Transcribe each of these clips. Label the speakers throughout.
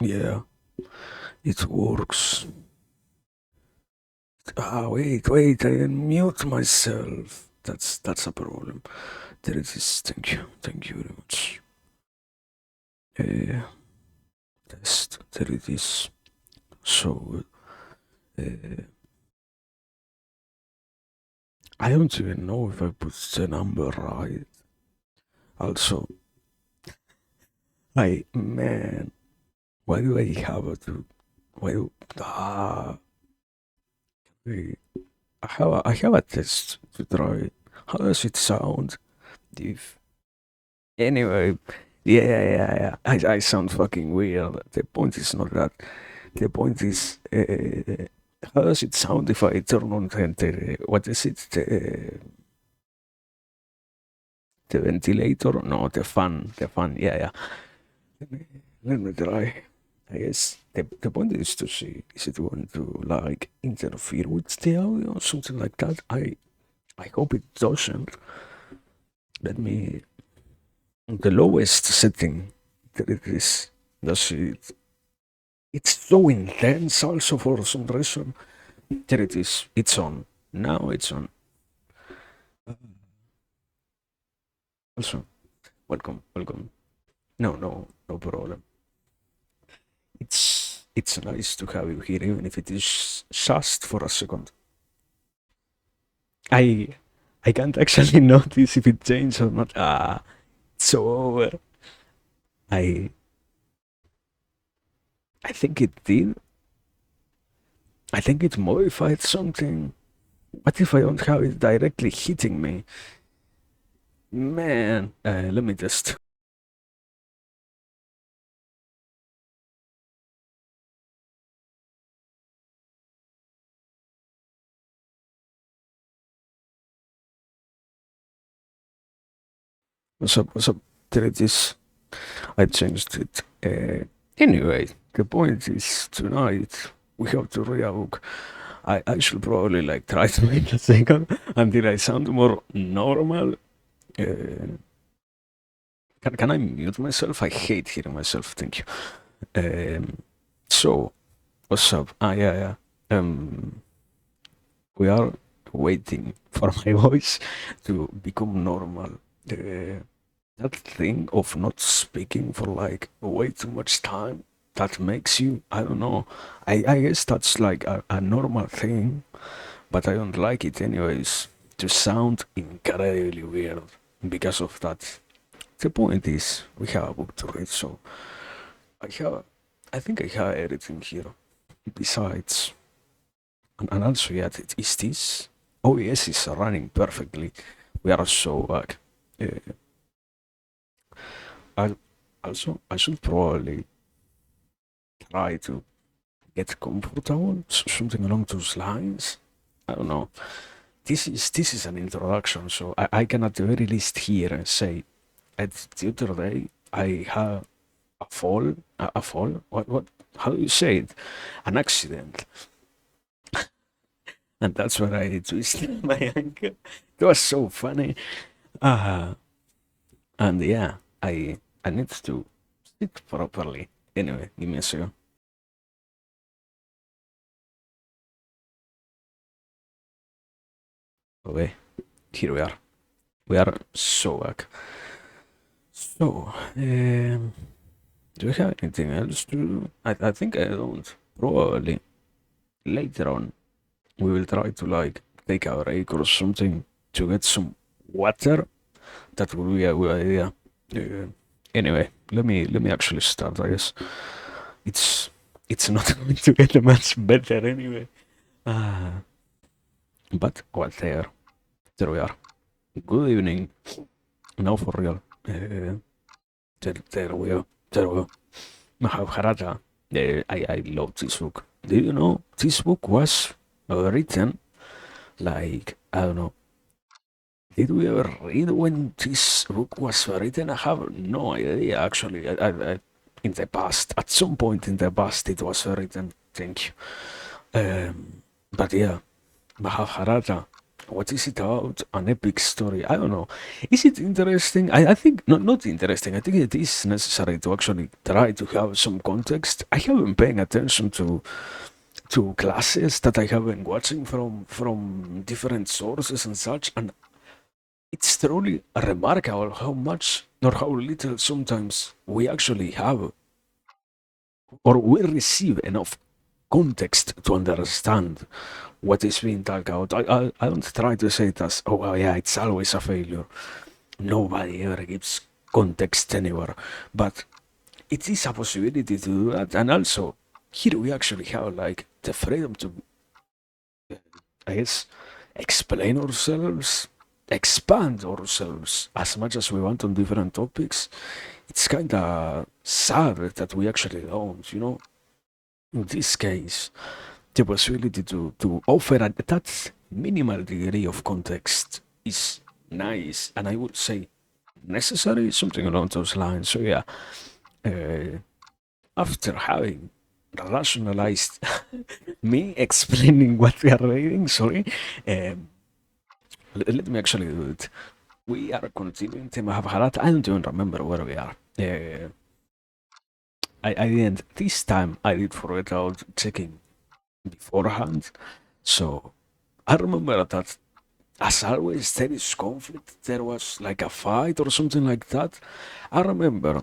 Speaker 1: Yeah, it works. Wait, I mute myself. That's a problem. There it is. Thank you very much. Uh, test. There it is. So, uh, I don't even know if I put the number right. Also, man, why do I have to? Why do wait, I have a test to try. How does it sound? If anyway, yeah. I sound fucking weird. The point is not that. The point is, how does it sound if I turn on what is it? The ventilator? No, the fan. The fan. Yeah. Let me try. I guess the point is to see is it going to like interfere with the audio or something like that. I hope it doesn't. Let me the lowest setting that it is. Does it? It's so intense also for some reason. There it is. It's on. Now it's on. Also, welcome. No problem. It's nice to have you here, even if it is just for a second. I I can't actually notice if it changed or not. It's so over. I I think it did. I think it modified something. What if I don't have it directly hitting me? Man, let me just. What's up? There it is. I changed it. Anyway, the point is tonight we have to read a book. I should probably like try to wait a second until I sound more normal. Can I mute myself? I hate hearing myself. Thank you. So, what's up? Yeah. We are waiting for my voice to become normal. Uh, that thing of not speaking for like way too much time that makes you, I don't know. I guess that's like a normal thing, but I don't like it anyways. To sound incredibly weird because of that. The point is, we have a book to read, so I have, I think I have everything here. Besides, and also, yeah, is this? Oh yes, it's running perfectly. We are so back. I also I should probably try to get comfortable, something along those lines. I don't know. This is an introduction, so I can at the very least here and say, at the other day I had a fall, a fall. What? How do you say it? An accident, and that's where I twisted my ankle. It was so funny. Uh, and yeah, I need to sit properly. Anyway, give me a second. Okay, here we are. We are so back. So, do we have anything else to do? I think I don't. Probably later on we will try to like take a break or something to get some water. That would be a good idea. Uh, anyway, let me actually start. I guess it's it's not going to get much better anyway. Uh, but well, there we are. Good evening. Now for real. There we go. There we go. Mahabharata. I love this book. Do you know this book was written like I don't know. Did we ever read when this book was written? I have no idea actually. In the past, at some point in the past, it was written. Thank you. But yeah, Mahabharata. What is it about? An epic story? I don't know. Is it interesting? I think not interesting. I think it is necessary to actually try to have some context. I have been paying attention to classes that I have been watching from different sources and such, and it's truly remarkable how much or how little sometimes we actually have or we receive enough context to understand what is being talked about. I don't try to say it as, oh, well, yeah, it's always a failure. Nobody ever gives context anywhere. But it is a possibility to do that. And also, here we actually have like the freedom to, I guess, explain ourselves, expand ourselves as much as we want on different topics. It's kind of sad that we actually don't, you know? In this case, the possibility to offer that minimal degree of context is nice, and I would say necessary, something along those lines. So yeah, uh, after having rationalized me explaining what we are reading, sorry, um, let me actually do it. We are continuing the Mahabharata. I don't even remember where we are. I didn't. This time I did forget out checking beforehand. So I remember that, as always, there is conflict. There was like a fight or something like that. I remember.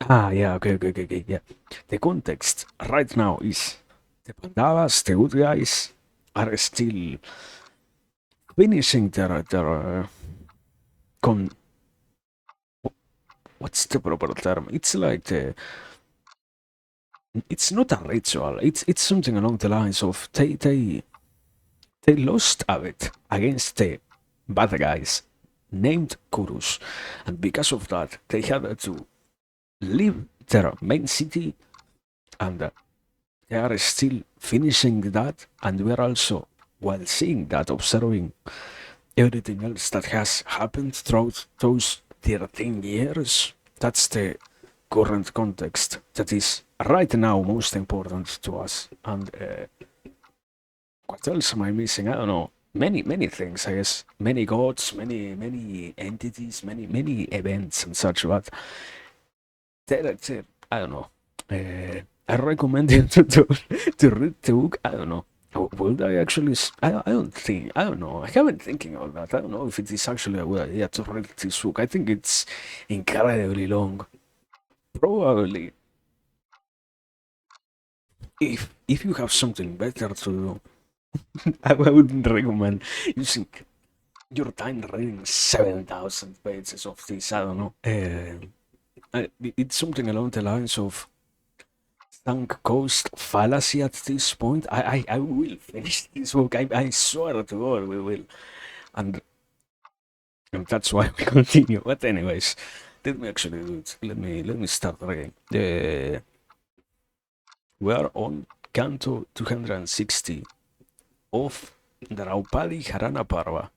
Speaker 1: Ah, yeah, okay, yeah. The context right now is the Pandavas, the good guys, are still finishing their con. What's the proper term? It's like it's not a ritual. It's something along the lines of they lost a bit against the bad guys named Kurus, and because of that, they had to leave their main city, and they are still finishing that, and we are also, while seeing that, observing everything else that has happened throughout those 13 years. That's the current context that is right now most important to us. And what else am I missing? I don't know. Many things, I guess. Many gods, many entities, many events and such. But that's it. I don't know. I recommend you to read the book. I don't know. Will I actually? I don't think. I don't know. I haven't thinking of that. I don't know if it is actually a good idea to read this book. I think it's incredibly long. Probably, if you have something better to do, I wouldn't recommend using your time reading 7,000 pages of this. I don't know. It's something along the lines of sunk cost fallacy at this point. I will finish this book. I swear to God we will. And, and that's why we continue. But anyways, let me actually do it. Let me start reading. We are on Canto 260 of Draupadi Harana Parva.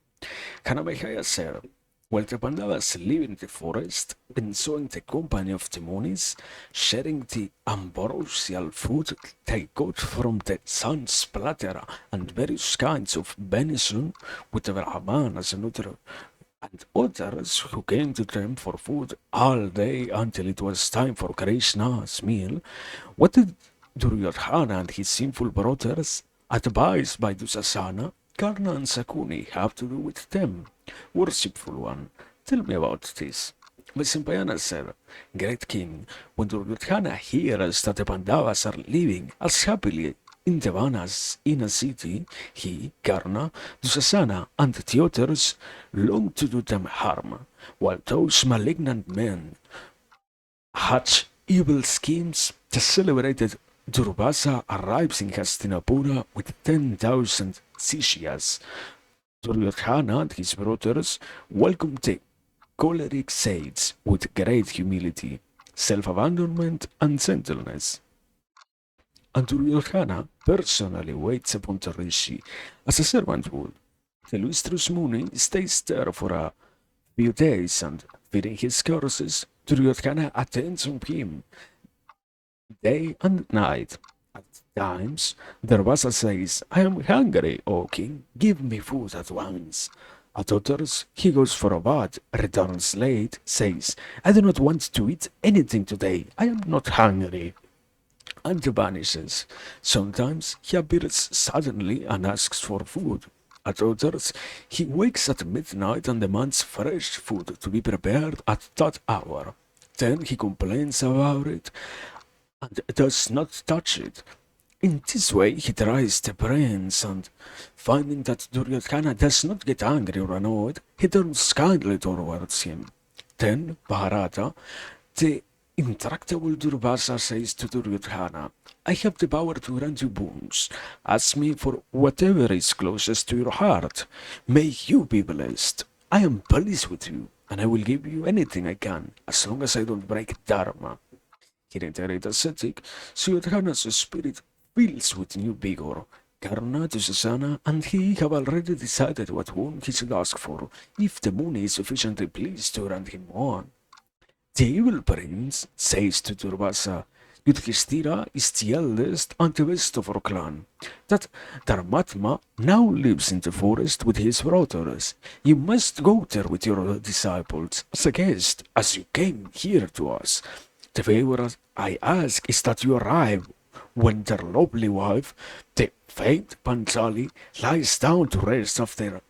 Speaker 1: Hanamehaya said, while the Pandavas live in the forest, enjoying the company of the Munis, sharing the ambrosial food they got from the sun's platter and various kinds of venison with the Brahmanas and others who came to them for food all day until it was time for Krishna's meal, what did Duryodhana and his sinful brothers, advised by Dusasana, Karna and Sakuni, have to do with them? Worshipful one, tell me about this. Vaisampayana said, Great king, when Duryodhana hears that the Pandavas are living as happily in the vanas in a city, he, Karna, Dusasana, and the others long to do them harm, while those malignant men hatch evil schemes. The celebrated Durvasa arrives in Hastinapura with 10,000 Sishyas. Duryodhana and his brothers welcome the choleric sage with great humility, self-abandonment, and gentleness. And Duryodhana personally waits upon the rishi as a servant would. The illustrious Muni stays there for a few days, and feeding his curses, Duryodhana attends on him day and night. At times, Darvasa says, I am hungry, O king, give me food at once. At others, he goes for a bath, returns late, says, I do not want to eat anything today, I am not hungry, and vanishes. Sometimes he appears suddenly and asks for food. At others, he wakes at midnight and demands fresh food to be prepared at that hour. Then he complains about it and does not touch it. In this way, he tries the brains, and finding that Duryodhana does not get angry or annoyed, he turns kindly towards him. Then Bharata, the intractable Durvasa, says to Duryodhana, I have the power to grant you boons. Ask me for whatever is closest to your heart. May you be blessed. I am pleased with you, and I will give you anything I can, as long as I don't break Dharma. Hearing the great ascetic, Suddhana's spirit fills with new vigor. Karna to Susanna and he have already decided what boon he should ask for, if the moon is sufficiently pleased to grant him one. The evil prince says to Durvasa, Yudhishthira is the eldest and the best of our clan. That Dharmatma now lives in the forest with his brothers. You must go there with your disciples as a guest, as you came here to us. The favor I ask is that you arrive when their lovely wife, the famed Panchali, lies down to rest after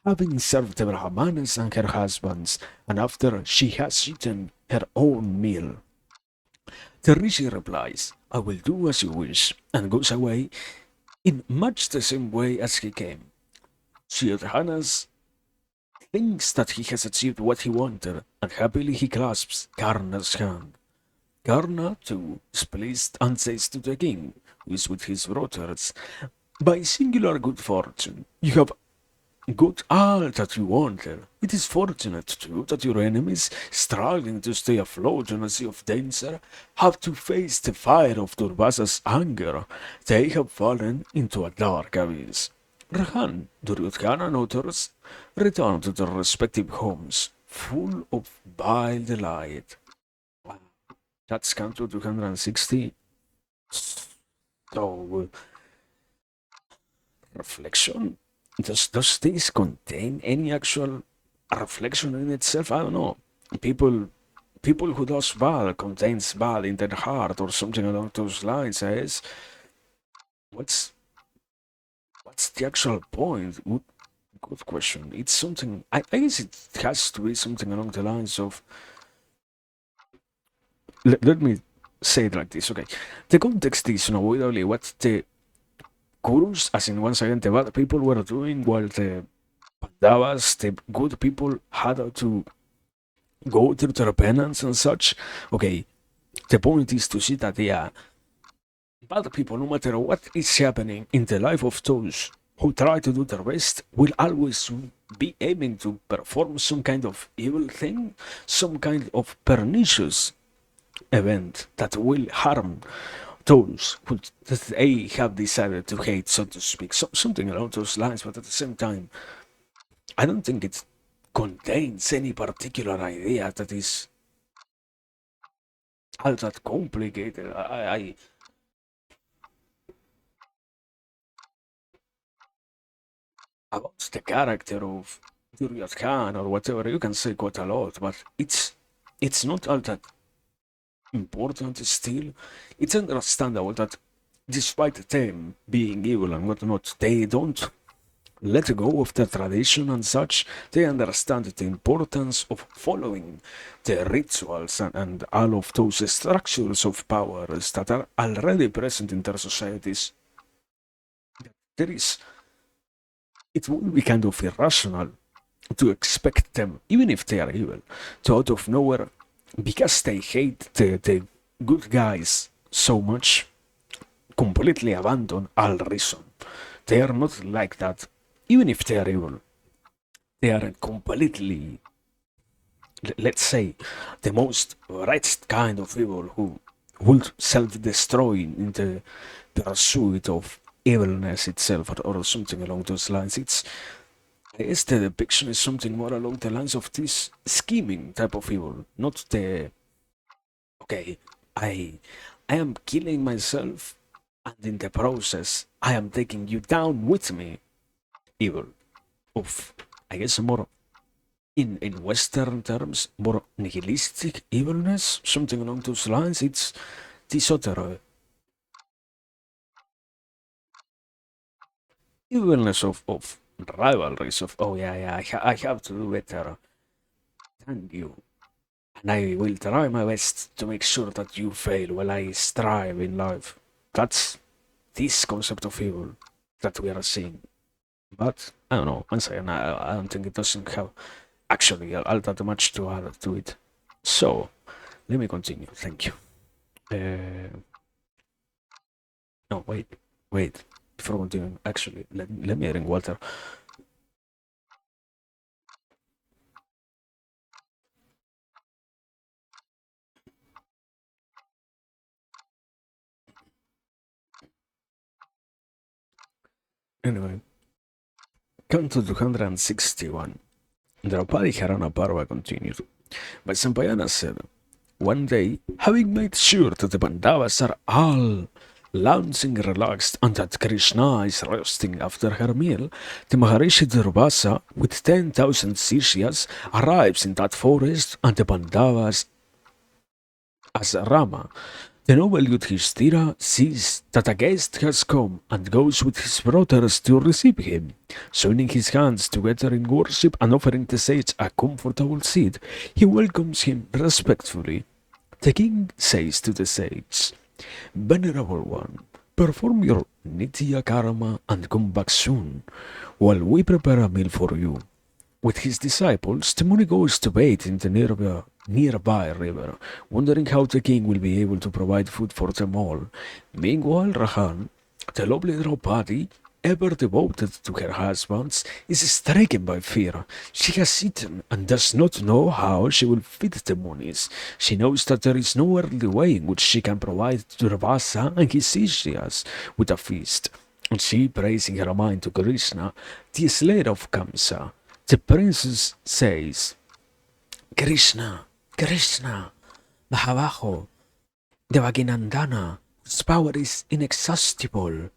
Speaker 1: having served the Brahmanas and her husbands, and after she has eaten her own meal. The Rishi replies, I will do as you wish, and goes away in much the same way as he came. Suyodhanas thinks that he has achieved what he wanted, and happily he clasps Karna's hand. Karna, too, is pleased and says to the king, who is with his brothers, by singular good fortune, you have got all that you wanted. It is fortunate, too, that your enemies, struggling to stay afloat on a sea of danger, have to face the fire of Durvasa's anger. They have fallen into a dark abyss. Rahan, Duryodhana, and others return to their respective homes, full of vile delight. Wow, that's Canto 260. So, reflection. Does this contain any actual reflection in itself? I don't know. People who does bad contains bad in their heart or something along those lines. Is what's what's the actual point? Good question. It's something. I guess it has to be something along the lines of. Let me say it like this. Okay, the context is unavoidably what the gurus, as in once again the bad people were doing, while the Pandavas, the good people, had to go through their penance and such. Okay, the point is to see that, yeah, bad people, no matter what is happening in the life of those who try to do their best, will always be aiming to perform some kind of evil thing, some kind of pernicious event that will harm those who they have decided to hate, so to speak, something along those lines. But at the same time, I don't think it contains any particular idea that is all that complicated. About the character of Duryodh Khan or whatever, you can say quite a lot, but it's not all that important still. It's understandable that despite them being evil and whatnot, they don't let go of the tradition and such. They understand the importance of following the rituals and all of those structures of powers that are already present in their societies. There is, it would be kind of irrational to expect them, even if they are evil, to out of nowhere, because they hate the good guys so much, completely abandon all reason. They are not like that, even if they are evil. They are completely, let's say, the most wretched kind of evil who would self-destroy in the pursuit of evilness itself, or something along those lines. I guess the depiction is something more along the lines of this scheming type of evil, not the okay, I I am killing myself and in the process, I am taking you down with me. Evil of, I guess, more in Western terms, more nihilistic evilness, something along those lines. It's this other evilness of rivalries, of, oh yeah, yeah, I have to do better than you. And I will try my best to make sure that you fail while I strive in life. That's this concept of evil that we are seeing. But I don't know. Once again, I don't think it doesn't have actually all that much to add to it. So let me continue. Thank you. No, wait. Before continuing, actually, let me drink water. Anyway, Canto 261. Draupadi Harana Parva continued. But Sampayana said, one day, having made sure that the Pandavas are all lounging relaxed and that Krishna is resting after her meal, the Maharishi Durvasa, with 10,000 Sishyas, arrives in that forest and the Pandavas as Rama. The noble Yudhishthira sees that a guest has come and goes with his brothers to receive him. Joining his hands together in worship and offering the sage a comfortable seat, he welcomes him respectfully. The king says to the sage, Venerable one, perform your nitya karma and come back soon, while we prepare a meal for you. With his disciples, the Muni goes to bathe in the nearby river, wondering how the king will be able to provide food for them all. Meanwhile, Rahan, the lovely Draupadi, ever devoted to her husbands, is stricken by fear. She has eaten and does not know how she will feed the Munis. She knows that there is no earthly way in which she can provide Durvasa and his Ishyas with a feast. And she, praising her mind to Krishna, the slayer of Kamsa, the princess says, Krishna, Krishna, Mahavaho, Devaginandana, whose power is inexhaustible.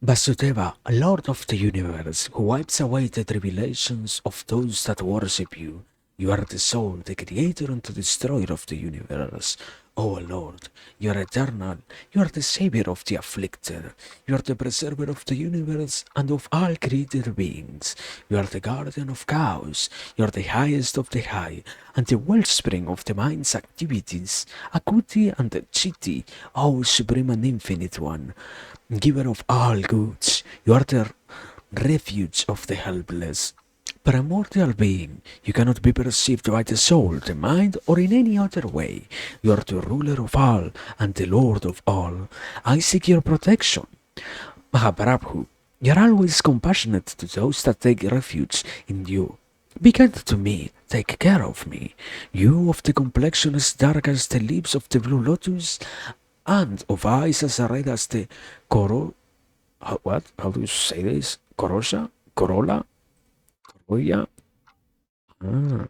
Speaker 1: Vasudeva, Lord of the universe, who wipes away the tribulations of those that worship you. You are the soul, the creator and the destroyer of the universe. O Lord, you are eternal. You are the savior of the afflicted. You are the preserver of the universe and of all created beings. You are the guardian of cows. You are the highest of the high, and the wellspring of the mind's activities. Akuti and Chiti, O supreme and infinite one, giver of all goods. You are the refuge of the helpless. Primordial being, you cannot be perceived by the soul, the mind, or in any other way. You are the ruler of all and the lord of all. I seek your protection. Mahaprabhu, you are always compassionate to those that take refuge in you. Be kind to me, take care of me. You of the complexion as dark as the leaves of the blue lotus, and of eyes as red as the coro... What? How do you say this? Corosha? Corolla? Corolla? Ah,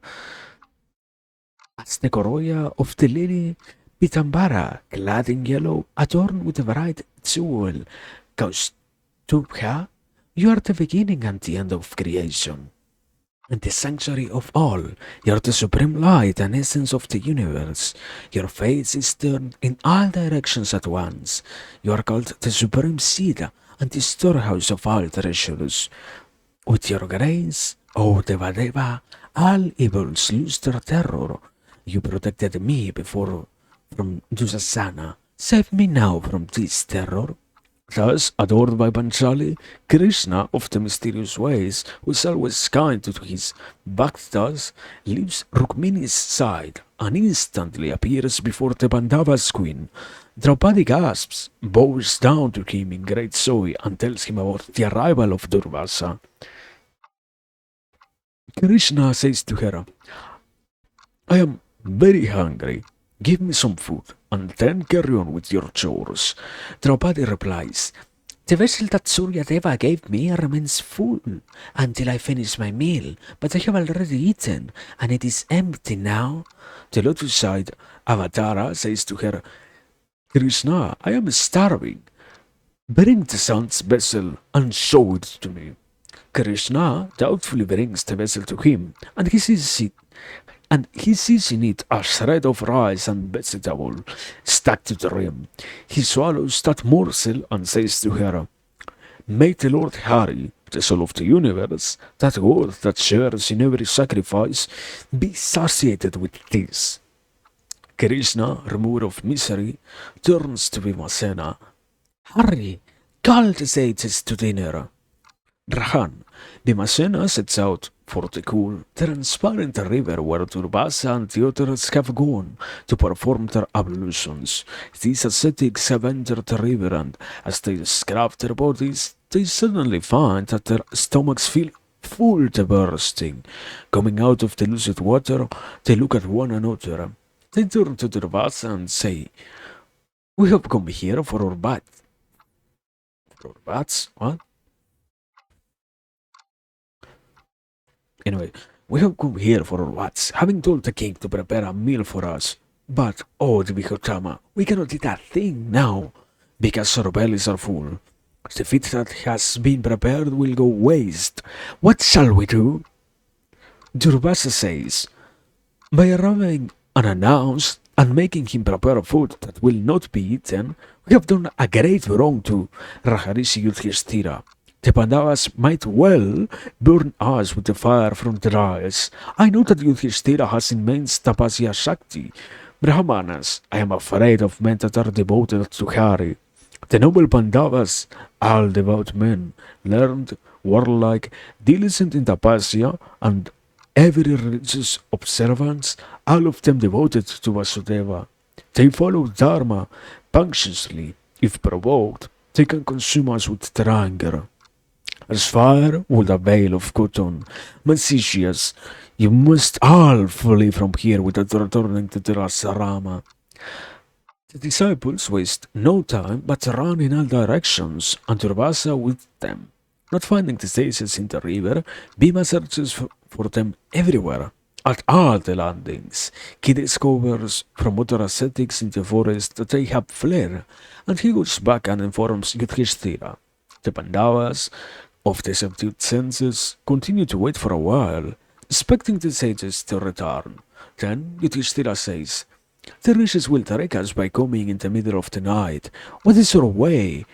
Speaker 1: as the corolla of the lily Pitambara, clad in yellow, adorned with a bright jewel, Kaustubha, you are the beginning and the end of creation, and the sanctuary of all. You are the supreme light and essence of the universe. Your face is turned in all directions at once. You are called the supreme seed and the storehouse of all treasures. With your grace, O Devadeva, all evils lose their terror. You protected me before from Dusasana. Save me now from this terror. Thus, adored by Panchali, Krishna of the mysterious ways, who is always kind to his bhaktas, leaves Rukmini's side and instantly appears before the Pandava's queen. Draupadi gasps, bows down to him in great joy, and tells him about the arrival of Durvasa. Krishna says to her, I am very hungry. Give me some food, and then carry on with your chores. Draupadi replies, the vessel that Surya Deva gave me remains full until I finish my meal, but I have already eaten, and it is empty now. The lotus-eyed Avatara says to her, Krishna, I am starving. Bring the sun's vessel and show it to me. Krishna doubtfully brings the vessel to him, and he sees in it a shred of rice and vegetable stuck to the rim. He swallows that morsel and says to her, "May the Lord Hari, the soul of the universe, that God that shares in every sacrifice, be satiated with this." Krishna, remover of misery, turns to Vimasena. "Hurry, call the sages to dinner." Rahan, Bhimasena sets out for the cool, transparent river where Turbasa and the others have gone to perform their ablutions. These ascetics have entered the river, and as they scrub their bodies, they suddenly find that their stomachs feel full to bursting. Coming out of the lucid water, they look at one another. They turn to Turbasa and say, "We have come here for our bath." For our baths? What? Anyway, we have come here for our wats, having told the king to prepare a meal for us. But, oh Dvihotama, we cannot eat a thing now, because our bellies are full. The feed that has been prepared will go waste. What shall we do? Durvasa says, "By arriving unannounced and making him prepare food that will not be eaten, we have done a great wrong to Raharishi Yudhishthira. The Pandavas might well burn us with the fire from their eyes. I know that Yudhishthira has immense tapasya shakti. Brahmanas, I am afraid of men that are devoted to Hari. The noble Pandavas, all devout men, learned, warlike, diligent in tapasya, and every religious observance, all of them devoted to Vasudeva. They follow Dharma punctually. If provoked, they can consume us with their anger. As fire with a veil of cotton. Messicius, you must all flee from here without returning to Tirasarama." The disciples waste no time but run in all directions, and Durvasa with them. Not finding the sages in the river, Bhima searches for them everywhere, at all the landings. He discovers from other ascetics in the forest that they have fled, and he goes back and informs Yudhishthira. The Pandavas of the subdued senses continue to wait for a while, expecting the sages to return. Then Yudhishthira says, "The riches will take us by coming in the middle of the night. What is our way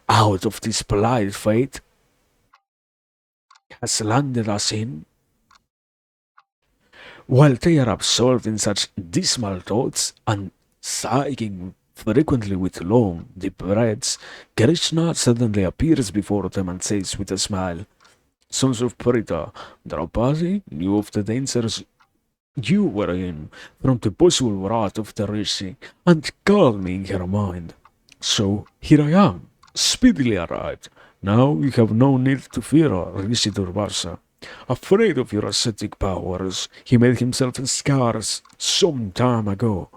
Speaker 1: out of this polite fate has landed us in?" While they are absorbed in such dismal thoughts and sighing frequently with long, deep breaths, Krishna suddenly appears before them and says with a smile, "Sons of Parita, Draupadi knew of the dangers you were in from the possible wrath of the Rishi and called me in her mind. So here I am, speedily arrived. Now you have no need to fear Rishi Durvasa. Afraid of your ascetic powers, he made himself scarce some time ago.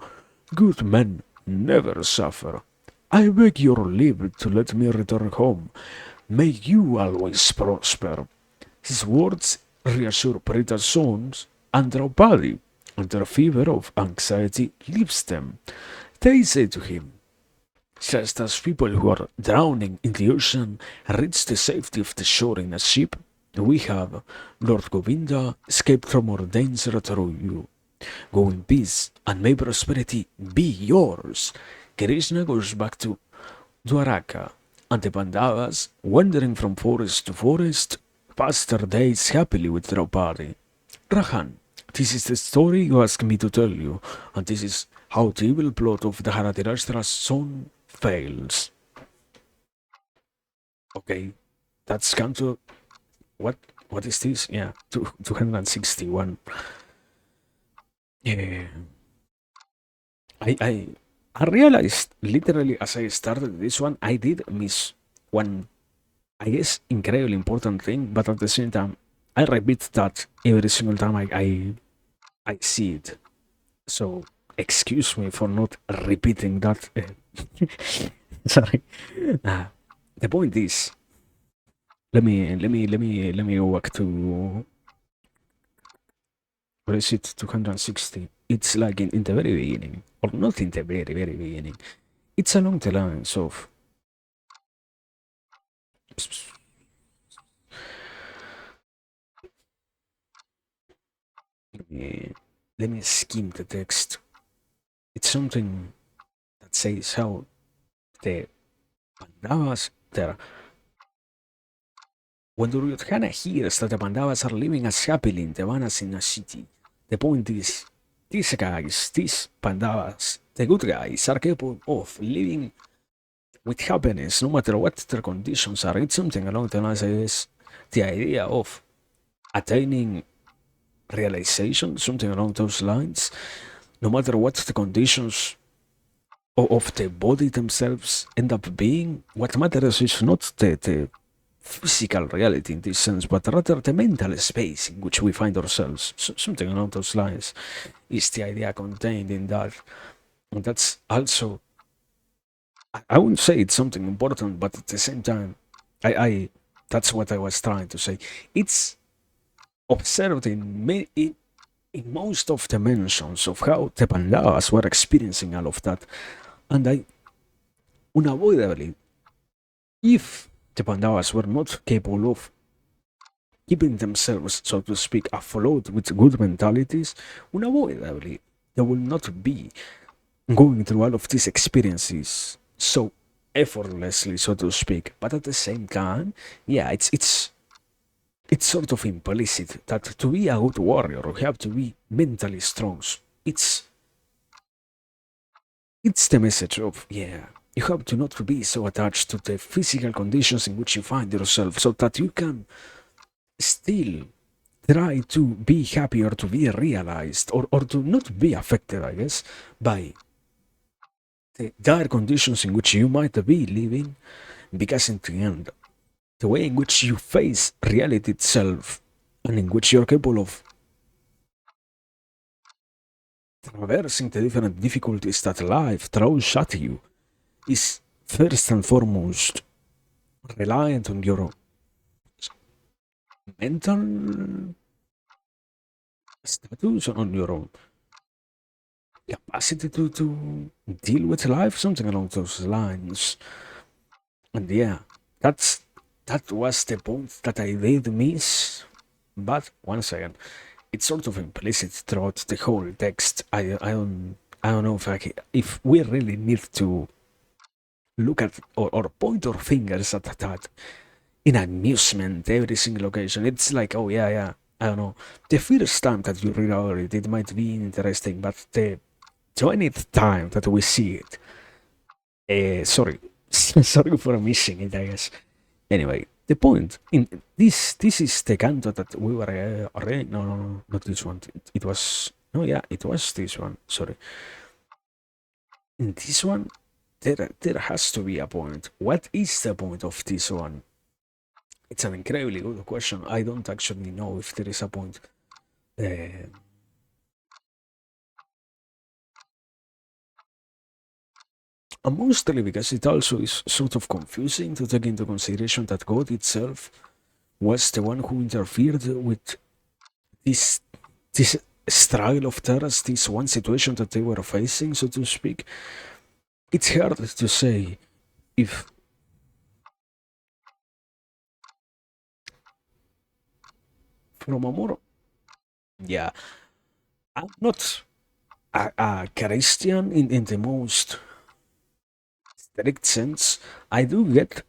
Speaker 1: Good men never suffer. I beg your leave to let me return home. May you always prosper." His words reassure Parita's sons and Draupadi, and their fever of anxiety leaves them. They say to him, "Just as people who are drowning in the ocean reach the safety of the shore in a ship, we have, Lord Govinda, escaped from our danger through you. Go in peace, and may prosperity be yours." Krishna goes back to Dwaraka, and the Pandavas, wandering from forest to forest, pass their days happily with Draupadi. Rahan, this is the story you asked me to tell you, and this is how the evil plot of the Dharatirashtra's son fails. Okay, that's come to what? What is this? Yeah, 261. Yeah, I I I realized literally as I started this one, I did miss one, I guess, incredibly important thing, but at the same time, I repeat that every single time I see it. So excuse me for not repeating that. Sorry. Uh, the point is, let me go back to, what is it, 260. It's like in the very beginning, or not in the very beginning. It's along the lines of Let me, let me skim the text. It's something that says how the Pandavas there. When Duryodhana hears that the Pandavas are living as happily in Devanas in a city, the point is, these guys, these Pandavas, the good guys, are capable of living with happiness no matter what their conditions are. It's something along the lines as the idea of attaining realization, something along those lines, no matter what the conditions of the body themselves end up being. What matters is not the physical reality in this sense, but rather the mental space in which we find ourselves. So, something along those lines is the idea contained in that. And that's also, I wouldn't say it's something important, but at the same time, I that's what I was trying to say. It's observed in most of the mentions of how the Pandavas were experiencing all of that. And I unavoidably, if the Pandavas were not capable of keeping themselves, so to speak, afloat with good mentalities, unavoidably they will not be going through all of these experiences so effortlessly, so to speak. But at the same time, yeah, it's sort of implicit that to be a good warrior, you have to be mentally strong. It's it's the message of, yeah, you have to not be so attached to the physical conditions in which you find yourself, so that you can still try to be happy or to be realized, or to not be affected, I guess, by the dire conditions in which you might be living, because in the end, the way in which you face reality itself, and in which you're capable of traversing the different difficulties that life throws at you, is first and foremost reliant on your mental status, on your capacity to deal with life, something along those lines. And yeah, that was the point that I did miss. But once again, it's sort of implicit throughout the whole text. I don't know if we really need to look at, or point our fingers at that in amusement every single occasion. It's like, oh yeah, yeah, I don't know. The first time that you read about it, it might be interesting, but the 20th time that we see it, sorry, sorry for missing it, I guess. Anyway, the point in this is the canto that we were already. No, no, no, not this one. It was, no, yeah, it was this one. Sorry, in this one, there has to be a point. What is the point of this one? It's an incredibly good question. I don't actually know if there is a point. Uh, Mostly because it also is sort of confusing to take into consideration that God itself was the one who interfered with this this struggle of terrors, this one situation that they were facing, so to speak. It's hard to say if from a more, yeah, I'm not a Christian in the most strict sense. I do get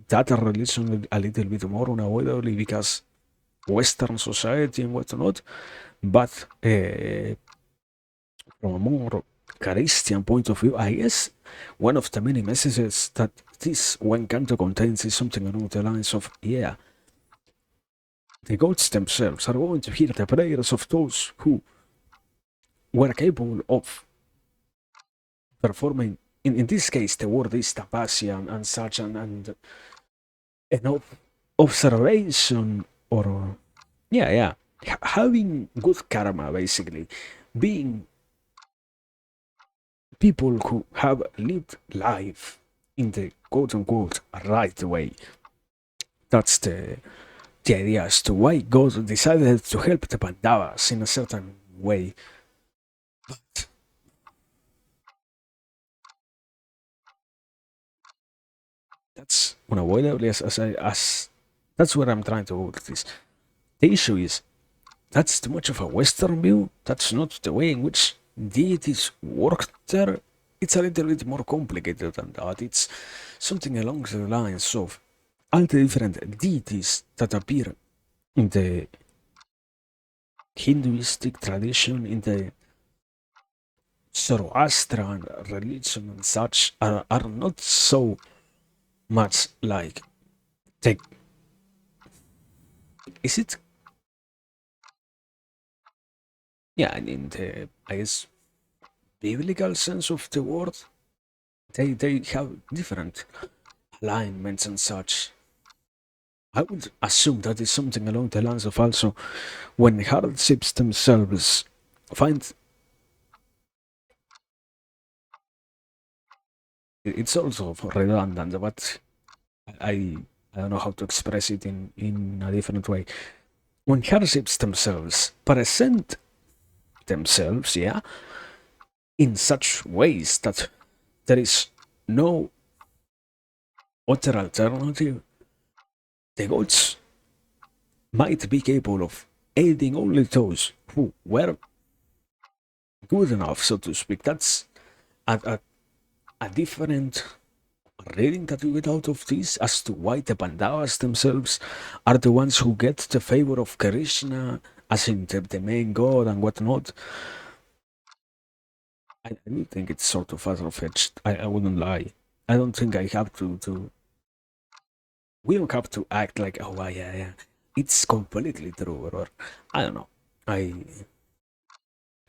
Speaker 1: that religion a little bit more unavoidably because Western society and whatnot, but from a more Christian point of view, I guess one of the many messages that this one canto contains is something along the lines of, yeah, the gods themselves are going to hear the prayers of those who were capable of performing, in this case, the word is tapasya and such, and observation, or, yeah, yeah, having good karma, basically, being people who have lived life in the quote unquote right way. That's the idea as to why God decided to help the Pandavas in a certain way. But that's unavoidably as that's where I'm trying to go with this. The issue is that's too much of a Western view. That's not the way in which deities work there. It's a little bit more complicated than that. It's something along the lines of all the different deities that appear in the Hinduistic tradition, in the Zoroastrian religion and such, are not so much like the. Is it? Yeah, in the, I guess, biblical sense of the word, they have different alignments and such. I would assume that is something along the lines of also when hardships themselves find it's also redundant, but I I don't know how to express it in a different way. When hardships themselves present themselves, yeah, in such ways that there is no other alternative, the gods might be capable of aiding only those who were good enough, so to speak. That's a different reading that we get out of this as to why the Pandavas themselves are the ones who get the favor of Krishna, as in the main god and whatnot. I do think it's sort of far-fetched. I wouldn't lie. I don't think I have to. We don't have to act like, oh, yeah. It's completely true, or I don't know. I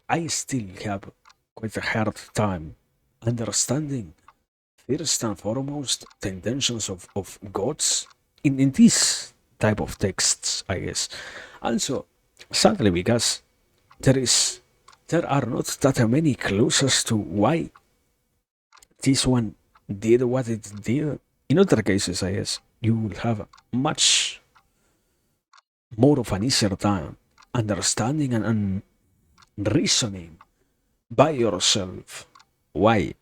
Speaker 1: I still have quite a hard time understanding, first and foremost, the intentions of gods in this type of texts, I guess. Also, sadly, because there is there are not that many clues as to why this one did what it did. In other cases, I guess, you will have much more of an easier time understanding and reasoning by yourself why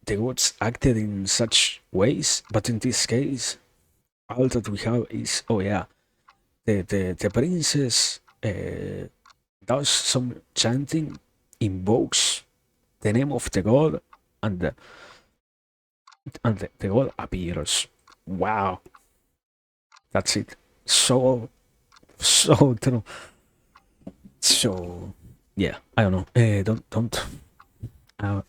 Speaker 1: the gods acted in such ways, but in this case, all that we have is, oh yeah, the princess does some chanting, invokes the name of the god, and the god appears. Wow, that's it. So true. So yeah, I don't know. Don't. I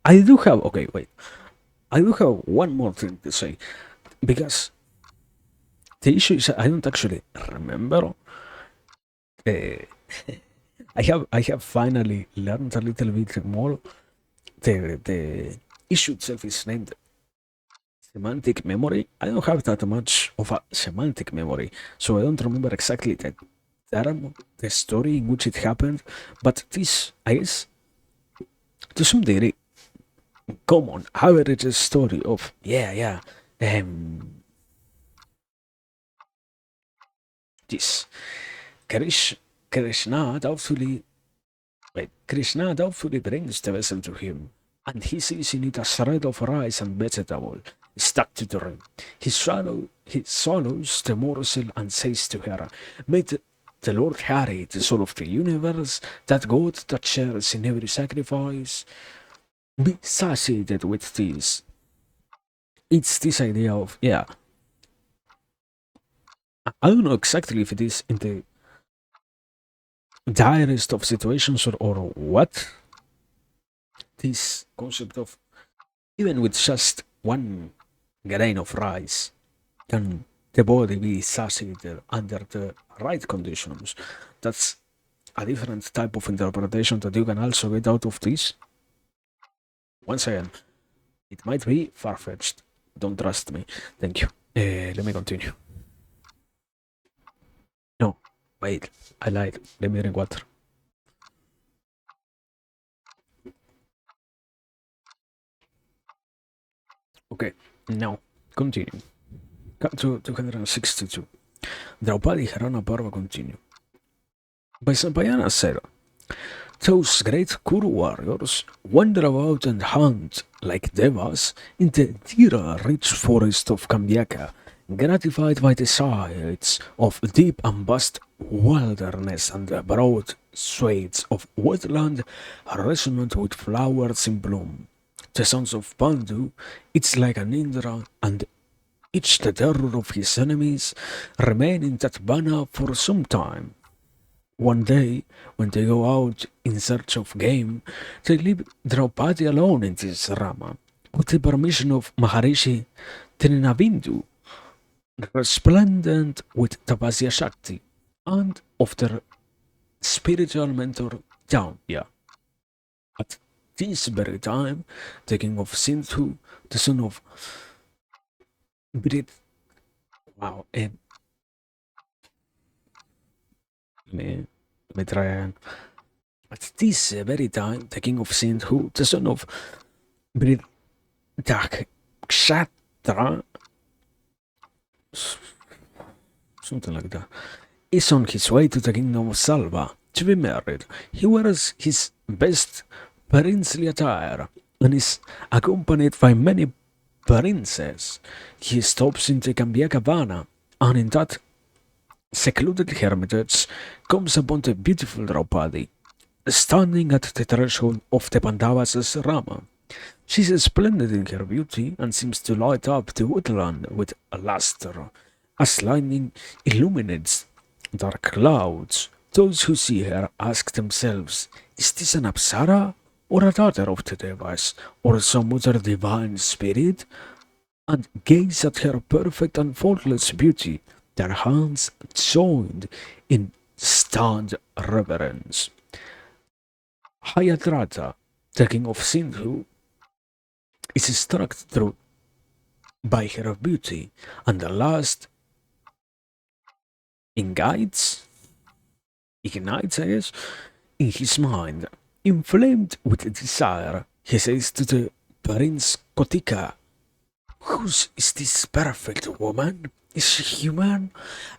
Speaker 1: I do have. Okay, wait. I do have one more thing to say because the issue is I don't actually remember. Uh, I have finally learned a little bit more. The issue itself is named semantic memory. I don't have that much of a semantic memory, so I don't remember exactly the term, the story in which it happened. But this, I guess, to some degree, common average story of um, this Krish, Krishna doubtfully Krishna doubtfully brings the vessel to him, and he sees in it a shred of rice and vegetable stuck to the rim. He swallows the morsel and says to her, "May the Lord Harry, the soul of the universe, that God that shares in every sacrifice, be satiated with this." It's this idea of, yeah, I don't know exactly if it is in the direst of situations or what, this concept of even with just one grain of rice can the body be satiated under the right conditions. That's a different type of interpretation that you can also get out of this. Once again, it might be far fetched. Don't trust me. Thank you. Let me continue. No, wait, I lied. Let me drink water. Okay, now continue. Cut to 262. Draupadi Harana Parva continue. Vaisampayana said, those great Kuru warriors wander about and hunt like devas in the Dira-rich forest of Kamyaka, gratified by the sights of deep and vast wilderness and the broad swathes of woodland resonant with flowers in bloom. The sons of Pandu, it's like an Indra, and each the terror of his enemies, remain in that banner for some time. One day, when they go out in search of game, they leave Draupadi alone in this Rama, with the permission of Maharishi Trinavindu, resplendent with Tapasya Shakti, and of their spiritual mentor Jaunya. At this very time, the king of Sindhu, the son of Brit, wow, let me try again. At this very time, the king of Sindhu, the son of Brit, Kshatra, something like that, is on his way to the kingdom of Salva to be married. He wears his best princely attire and is accompanied by many princes. He stops in the Cambiacabana and in that secluded hermitage comes upon the beautiful Draupadi, standing at the threshold of the Pandavas' Rama. She is splendid in her beauty and seems to light up the woodland with a luster, as lightning illuminates dark clouds. Those who see her ask themselves, is this an Apsara, or a daughter of the Devas, or some other divine spirit? And gaze at her perfect and faultless beauty, their hands joined in stunned reverence. Hayadratha, the king of Sindhu, is struck through by her beauty, and the last ignites, ignites, I guess, in his mind. Inflamed with desire, he says to the Prince Kotika, whose is this perfect woman? Is she human?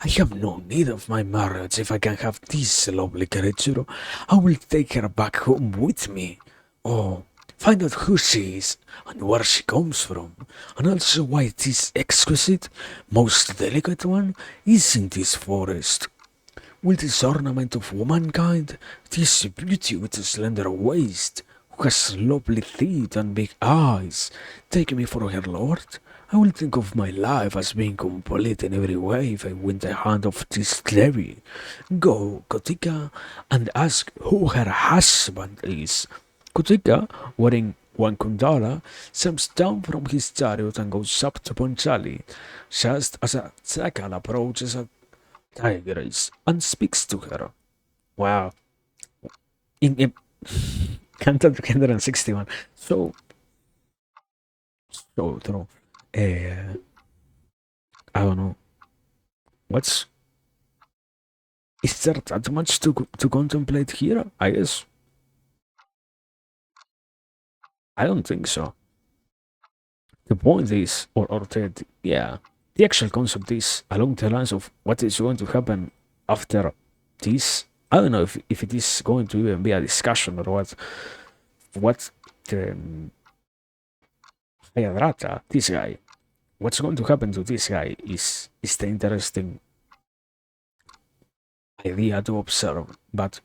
Speaker 1: I have no need of my marriage if I can have this lovely creature. I will take her back home with me. Oh, find out who she is and where she comes from, and also why this exquisite, most delicate one is in this forest. Will this ornament of womankind, this beauty with a slender waist, who has lovely teeth and big eyes, take me for her lord? I will think of my life as being complete in every way if I win the hand of this lady. Go, Kotika, and ask who her husband is. Kotika, wearing one kundala, steps down from his chariot and goes up to Ponchali, just as a jackal approaches a tigress and speaks to her. Wow. In Canto 361. So true. Uh, I don't know. What's is there that much to contemplate here? I guess I don't think so. The point is, or yeah, the actual concept is along the lines of what is going to happen after this. I don't know if it is going to even be a discussion or what. What um, Hayadrata, this guy, what's going to happen to this guy is the interesting idea to observe. But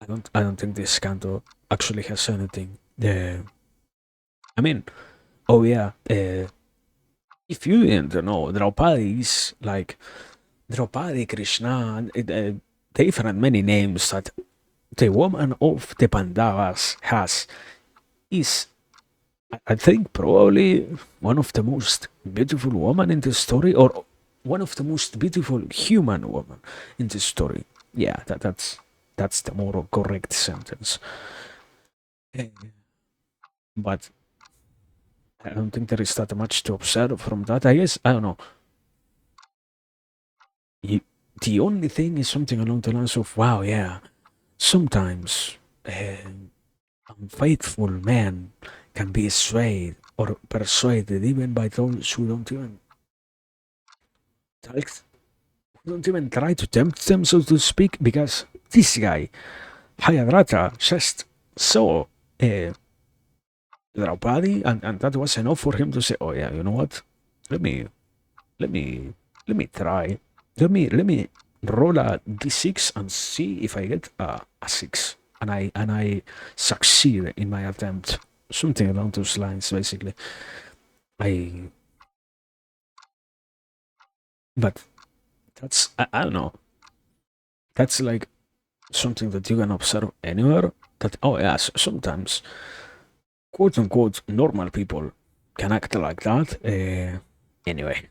Speaker 1: I don't think this canto actually has anything. I mean, oh yeah, if you didn't know, Draupadi is like Draupadi, Krishna, different many names that the woman of the Pandavas has is, I think, probably one of the most beautiful women in the story, or one of the most beautiful human women in the story. Yeah, that's the more correct sentence. Eh, But I don't think there is that much to observe from that. I guess I don't know. You, the only thing is something along the lines of, wow, yeah, sometimes unfaithful men can be swayed or persuaded even by those who don't even talk Don't even try to tempt them, so to speak, because this guy, Hayadrata, just saw uh, Draupadi, and that was enough for him to say, "Oh yeah, you know what? Let me, let me, let me try. Let me roll a d6 and see if I get a six, and I succeed in my attempt." Something along those lines, basically. I, but I don't know. That's like something that you can observe anywhere. That, oh yes, sometimes quote unquote normal people can act like that. Anyway,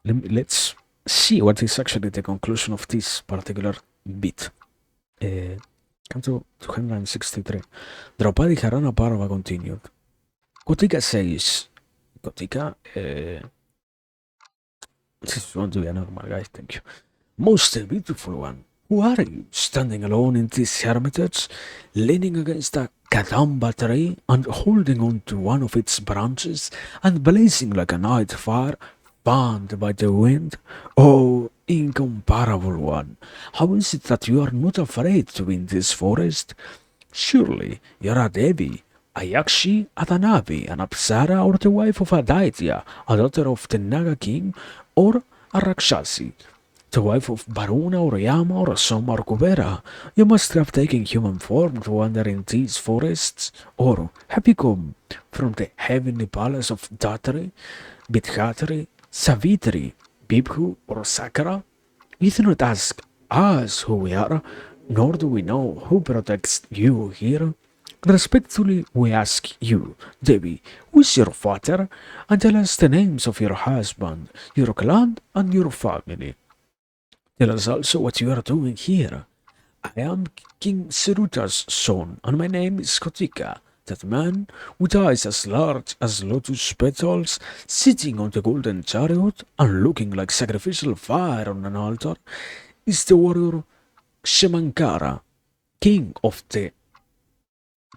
Speaker 1: let's see what is actually the conclusion of this particular bit. Uh, Canto 263. Draupadi Harana Parva continued. Kotika says, Kotika, this is going to be a normal guy, thank you. Most beautiful one, who are you, standing alone in this hermitage, leaning against a kadamba tree and holding on to one of its branches and blazing like a night fire fanned by the wind? Oh, incomparable one, how is it that you are not afraid to be in this forest? Surely you're a Devi, a Yakshi, a Danavi, an Apsara, or the wife of a Daitya, a daughter of the Naga king, or a Rakshasi, the wife of Varuna or Yama or Soma or Kubera. You must have taken human form to wander in these forests, or have you come from the heavenly palace of Datari, Bidhatari, Savitri, Bibhu, or Sakara? You do not ask us who we are, nor do we know who protects you here. Respectfully, we ask you, Devi, who is your father, and tell us the names of your husband, your clan, and your family. Tell us also what you are doing here. I am King Saruta's son, and my name is Kotika. That man, with eyes as large as lotus petals, sitting on the golden chariot and looking like sacrificial fire on an altar, is the warrior Shamankara, king of the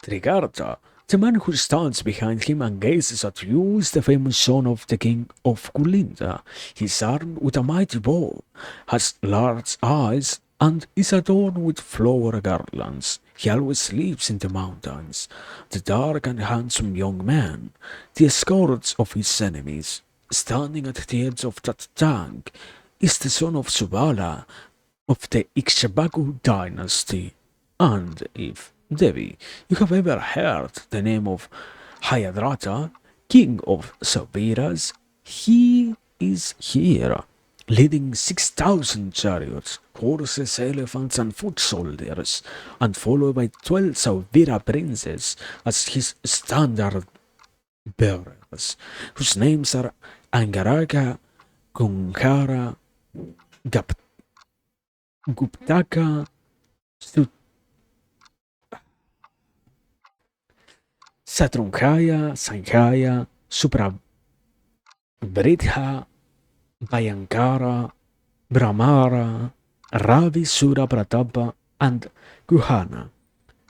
Speaker 1: Trigarta. The man who stands behind him and gazes at you is the famous son of the king of Kulinda. He is armed with a mighty bow, has large eyes, and is adorned with flower garlands. He always lives in the mountains. The dark and handsome young man, the scourge of his enemies, standing at the edge of that tank, is the son of Subala of the Ikshabaku dynasty. And if, Devi, you have ever heard the name of Hayadrata, king of Saviras, he is here, leading 6,000 chariots, horses, elephants, and foot soldiers, and followed by 12 Savira princes as his standard bearers, whose names are Angaraka, Gungara, Guptaka, Satrunjaya, Sanjaya, Suprabridha, Bhayankara, Brahmara, Ravi Sura Pratapa, and Guhana.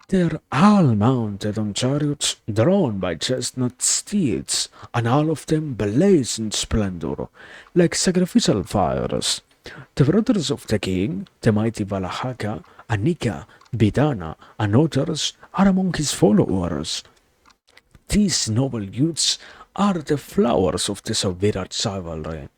Speaker 1: They're all mounted on chariots drawn by chestnut steeds, and all of them blaze in splendor, like sacrificial fires. The brothers of the king, the mighty Valahaka, Anika, Bidana, and others are among his followers. These noble youths are the flowers of the Savirat chivalry.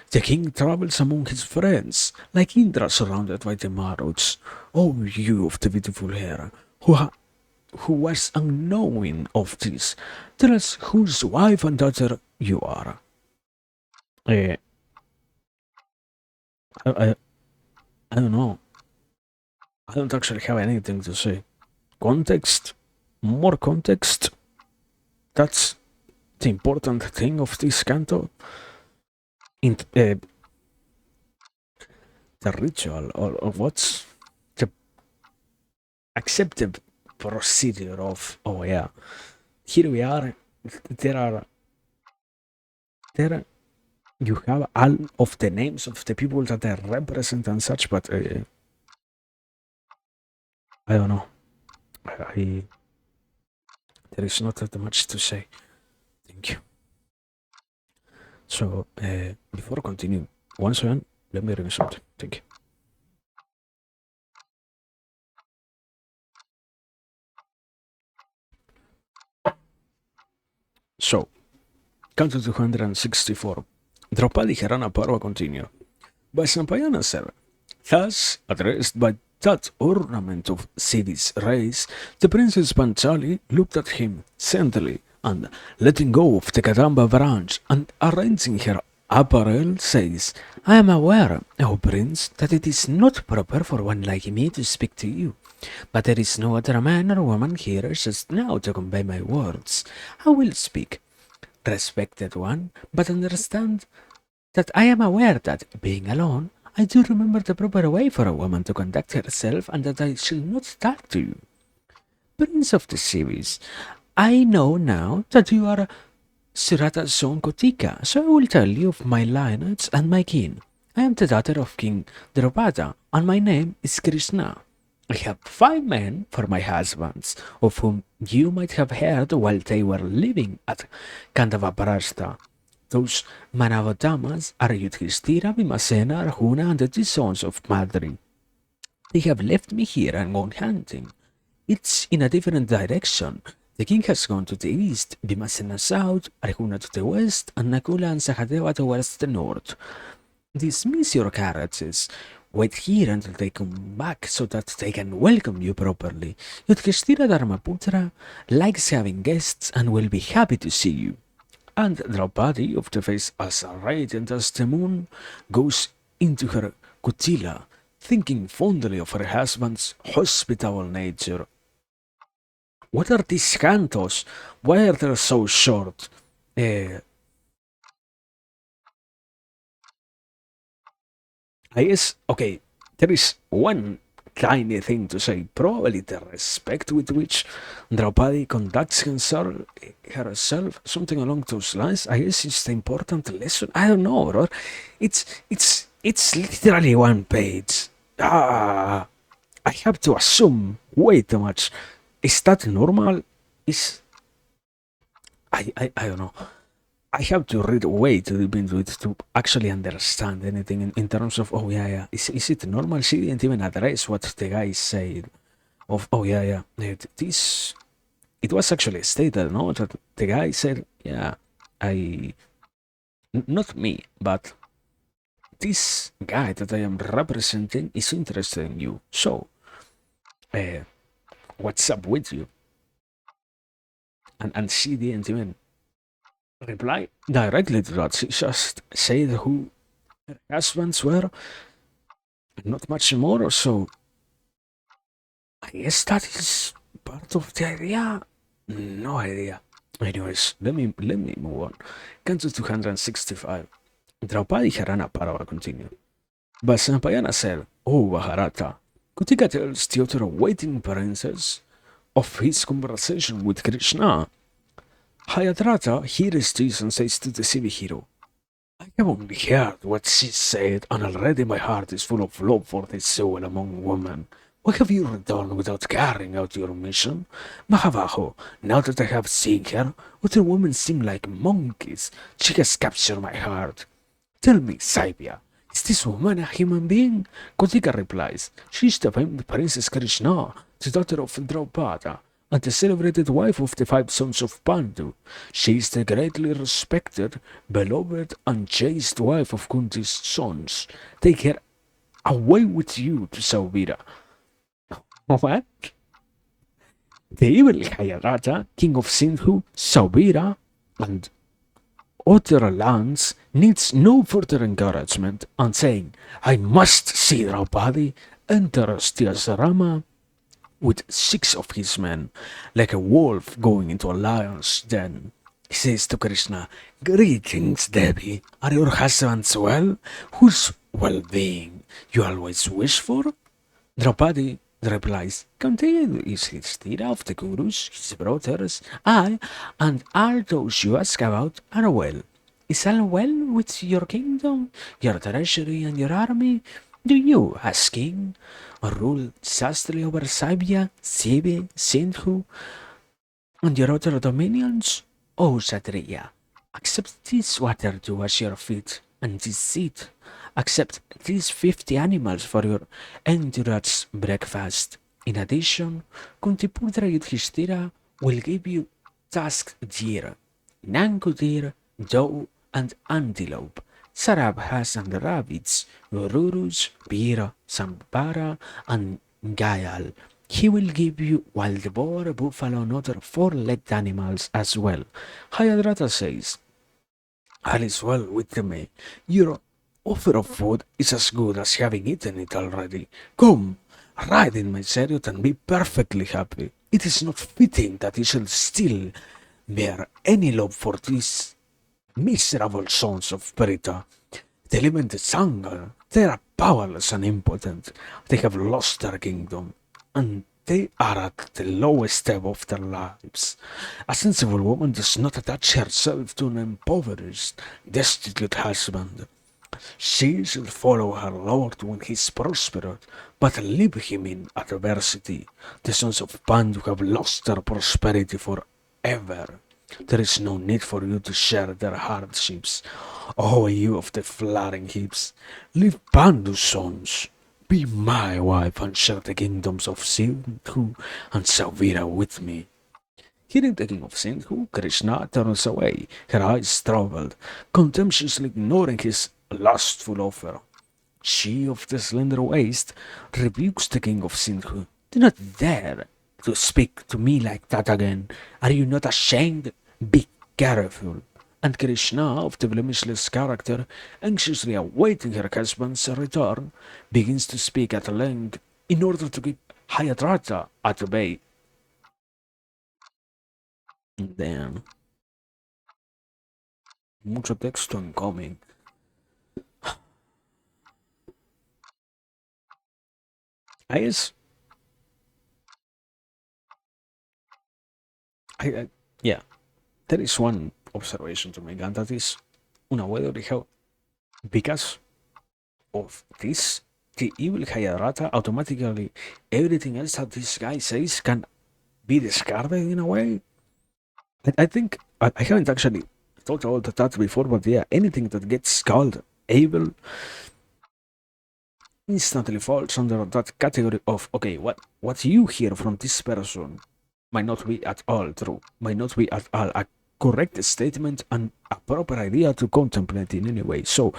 Speaker 1: The king travels among his friends, like Indra surrounded by the Maruts. O you of the beautiful hair, who was unknowing of this, tell us whose wife and daughter you are. Eh, I, I, I don't know. I don't actually have anything to say. Context? More context? That's the important thing of this canto. In, the ritual, or what's the accepted procedure of, oh yeah, here we are, there are, there you have all of the names of the people that they represent and such, but I don't know. I there is not that much to say. Thank you. So before continuing, once again, Let me drink something. Thank you. So, canto 264. Draupadi Harana Parva continue. Vaisnampayana said, thus addressed by that ornament of Siddhi's race, the Princess Panchali looked at him gently and, letting go of the Kadamba branch and arranging her apparel, says, I am aware, O Prince, that it is not proper for one like me to speak to you. But there is no other man or woman here just now to convey my words. I will speak. Respected one, but understand that I am aware that, being alone, I do remember the proper way for a woman to conduct herself and that I shall not talk to you. Prince of the series, I know now that you are Surata's son Kotika, so I will tell you of my lineage and my kin. I am the daughter of King Drupada, and my name is Krishna. I have 5 men for my husbands, of whom you might have heard while they were living at Kandavaparashta. Those Manavadamas are Yudhishthira, Bhimasena, Arjuna, and the 2 sons of Madri. They have left me here and gone hunting. It's in a different direction. The king has gone to the east, Bhimasena south, Arjuna to the west, and Nakula and Sahadeva towards the north. Dismiss your carriages. Wait here until they come back so that they can welcome you properly. Yudhishthira Dharmaputra likes having guests and will be happy to see you. And Draupadi, of the face as radiant as the moon, goes into her kutila, thinking fondly of her husband's hospitable nature. What are these cantos? Why are they so short? I guess, okay, there is one tiny thing to say. Probably the respect with which Draupadi conducts herself, something along those lines. I guess it's the important lesson. I don't know, bro. It's literally 1 page. I have to assume way too much. Is that normal? Is I don't know. I have to read way too deep into it to actually understand anything in terms of, oh yeah, yeah, is it normal? She didn't even address what the guy said of, oh yeah, yeah, this, it was actually stated, no, that the guy said, yeah, not me, but this guy that I am representing is interested in you, so, uh, what's up with you? And she didn't even reply directly to that, she just said who her husbands were, not much more, so I guess that is part of the idea. No idea. Anyways, let me move on. Canto 265. Draupadi Harana Parava continue. Vasampayana said, O Mahabharata, Kutika tells the other waiting princess of his conversation with Krishna. Hayadrata hears this and says to the city hero, I have only heard what she said, and already my heart is full of love for this soul among women. Why have you returned without carrying out your mission? Mahavaho, now that I have seen her, other women seem like monkeys. She has captured my heart. Tell me, Saibya, is this woman a human being? Kotika replies, she is the famed Princess Krishna, the daughter of Draupada, and the celebrated wife of the 5 sons of Pandu. She is the greatly respected, beloved, and chaste wife of Kunti's sons. Take her away with you to Saubira. What? The evil Hayarata, king of Sindhu, Saubira, and other lands needs no further encouragement, and saying, I must see Draupadi, enters the asrama with 6 of his men, like a wolf going into a lion's den. He says to Krishna, Greetings, Devi. Are your husbands well? Whose well-being you always wish for? Draupadi replies, Contained is his Tira of the Gurus, his brothers, I, and all those you ask about are well. Is all well with your kingdom, your treasury, and your army? Do you, as king, rule justly over Sabia, Sibi, Sindhu, and your other dominions? O Kshatriya, accept this water to wash your feet, and this seat Accept these 50 animals for your endurance breakfast. In addition, Kuntipudra Yudhishthira will give you tasked deer, Nanko deer, doe, and antelope, Sarabhas and rabbits, Ururus, Bira, Sambara, and Gayal. He will give you wild boar, buffalo, and other four-legged animals as well. Hayadrata says, all is well with me. Your offer of food is as good as having eaten it already. Come, ride in my chariot and be perfectly happy. It is not fitting that you shall still bear any love for these miserable sons of Perita. They live in the jungle. They are powerless and impotent. They have lost their kingdom, and they are at the lowest ebb of their lives. A sensible woman does not attach herself to an impoverished, destitute husband. She shall follow her lord when he is prosperous, but leave him in adversity. The sons of Pandu have lost their prosperity forever. There is no need for you to share their hardships. O you of the flaring hips, leave Pandu's sons. Be my wife and share the kingdoms of Sindhu and Savira with me. Hearing the king of Sindhu, Krishna turns away, her eyes troubled, contemptuously ignoring his lustful offer. She of the slender waist rebukes the king of Sindhu. Do not dare to speak to me like that again. Are you not ashamed? Be careful. And Krishna, of the blemishless character, anxiously awaiting her husband's return, begins to speak at length in order to keep Hayadrata at bay. Damn, mucho texto incoming. I guess, I yeah, there is one observation to make, and that is, una whether how because of this, the evil Hayadrata automatically everything else that this guy says can be discarded in a way. I think I haven't actually thought about that before, but yeah, anything that gets called evil instantly falls under that category of okay, what you hear from this person might not be at all true, might not be at all a correct statement and a proper idea to contemplate in any way. So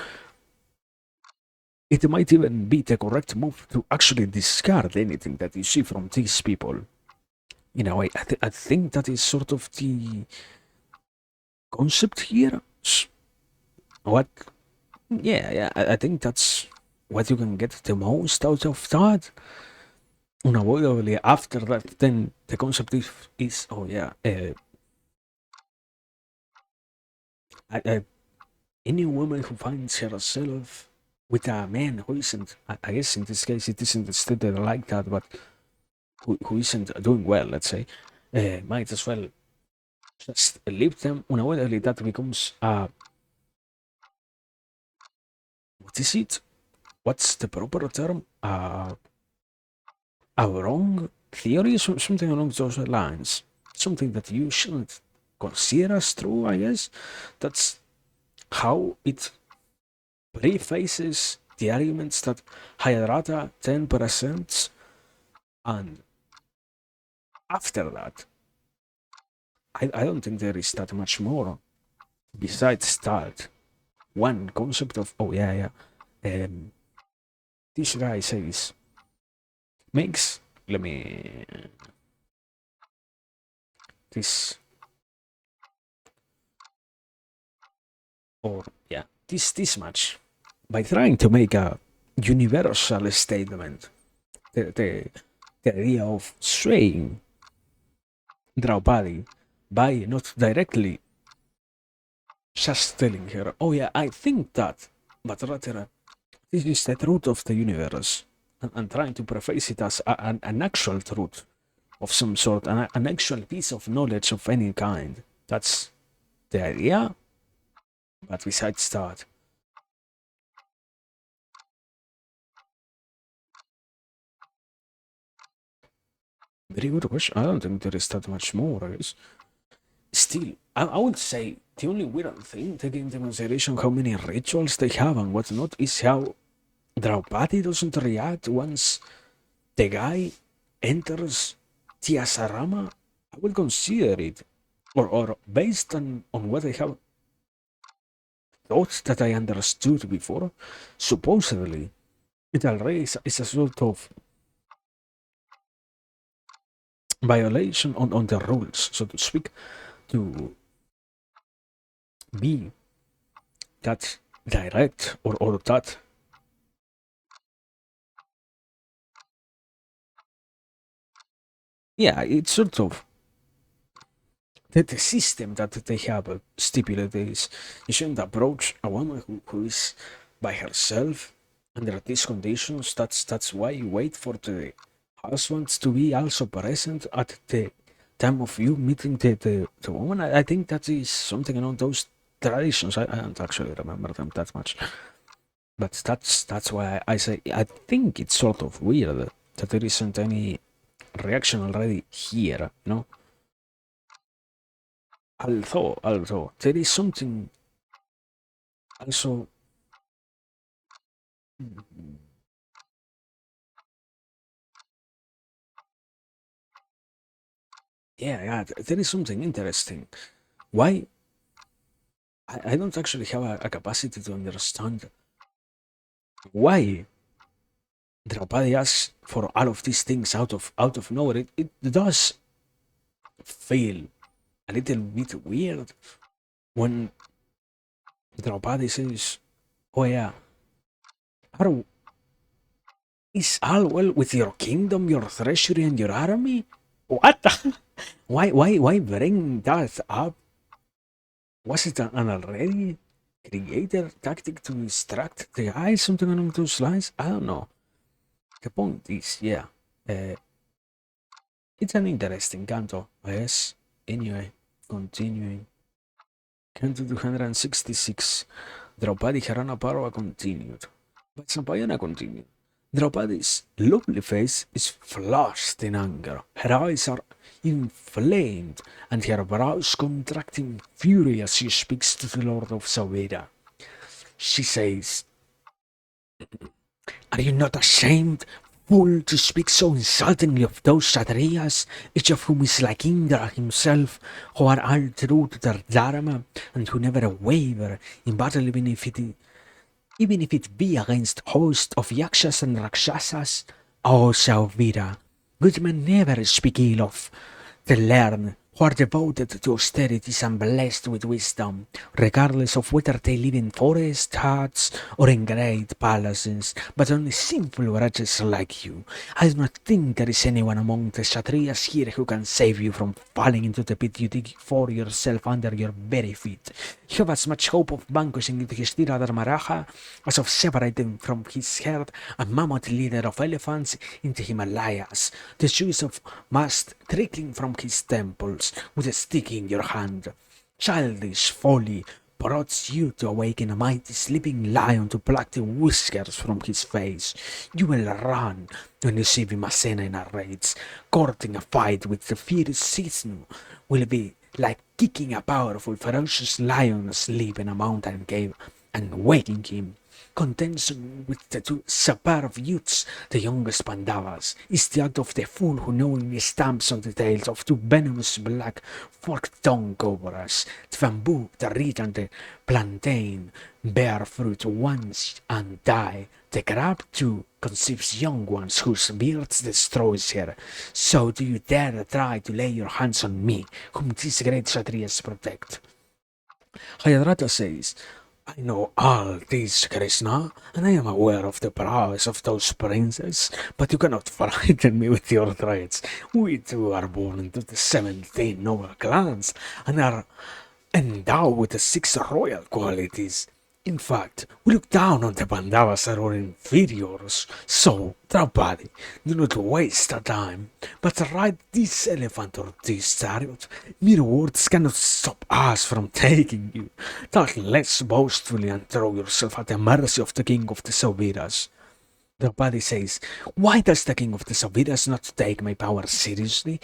Speaker 1: it might even be the correct move to actually discard anything that you see from these people. In a way, I think that is sort of the concept here. What? Yeah, I think that's what you can get the most out of that. Unavoidably, after that, then the concept is oh yeah, I, any woman who finds herself with a man who isn't, I guess in this case it isn't stated like that, but who isn't doing well, let's say, might as well just leave them. Unavoidably, that becomes what is it? What's the proper term? A wrong theory, something along those lines, something that you shouldn't consider as true. I guess that's how it prefaces the arguments that Hayarata 10%, and after that, I don't think there is that much more besides that one concept of oh yeah, this guy says makes let me this or yeah this much by trying to make a universal statement, the idea of swaying Draupadi by not directly just telling her, oh yeah, I think that, but rather, this is the truth of the universe, and trying to preface it as an actual truth of some sort, an actual piece of knowledge of any kind. That's the idea, but besides that, very good question. I don't think there is that much more, I guess. Still, I would say The only weird thing, taking into consideration how many rituals they have and what's not, is how Draupadi doesn't react once the guy enters the asarama. I will consider it, or based on what I have thoughts that I understood before, supposedly it already is a sort of violation on the rules, so to speak, to be that direct or that. Yeah, it's sort of the system that they have stipulated is you shouldn't approach a woman who is by herself under these conditions. That's why you wait for the husbands to be also present at the time of you meeting the woman. I think that is something along those traditions. I don't actually remember them that much, but that's why I say I think it's sort of weird that there isn't any reaction already here, you know. Although there is something also, yeah, there is something interesting. Why I don't actually have a capacity to understand why Draupadi asks for all of these things out of nowhere. It does feel a little bit weird when Draupadi says, "Oh yeah, are, is all well with your kingdom, your treasury, and your army?" What? Why bring that up? Was it an already created tactic to distract the guy? Something along those lines? I don't know. The point is, yeah, uh, it's an interesting canto, yes. Anyway, continuing. Canto 266. Draupadi Harana Parva continued. But Sampayana continued. Draupadi's lovely face is flushed in anger. Her eyes are inflamed, and her brows contract in fury as she speaks to the Lord of Sauveda. She says, "Are you not ashamed, fool, to speak so insultingly of those Kshatriyas, each of whom is like Indra himself, who are all true to their dharma, and who never waver in battle even if it be against hosts of Yakshas and Rakshasas? O Sauvira, good men never speak ill of the learned, who are devoted to austerities and blessed with wisdom, regardless of whether they live in forest huts or in great palaces, but only simple wretches like you. I do not think there is anyone among the Kshatriyas here who can save you from falling into the pit you dig for yourself under your very feet. You have as much hope of vanquishing Yudhishthira Dharmaraja as of separating from his herd a mammoth leader of elephants in the Himalayas, the juice of must trickling from his temples with a stick in your hand. Childish folly prods you to awaken a mighty sleeping lion to pluck the whiskers from his face. You will run when you see Vimasena in a rage, courting a fight with the fierce Sisnu will be like kicking a powerful, ferocious lion asleep in a mountain cave and waking him. Contention with the two superb youths, the youngest Pandavas, is the act of the fool who knowingly stamps on the tails of two venomous black forked-tongued cobras. The bamboo, the reed, and the plantain bear fruit once and die. The crab, too, conceives young ones whose beards destroys her. So do you dare try to lay your hands on me, whom these great Kshatriyas protect? Hayadrata says, I know all this, Krishna, and I am aware of the prowess of those princes, but you cannot frighten me with your threats. We too are born into the 17 noble clans, and are endowed with the 6 royal qualities. In fact, we look down on the Pandavas as our inferiors. So, Draupadi, do not waste our time, but ride this elephant or this chariot. Mere words cannot stop us from taking you. Talk less boastfully and throw yourself at the mercy of the king of the Sauviras. Draupadi says, why does the king of the Sauviras not take my power seriously?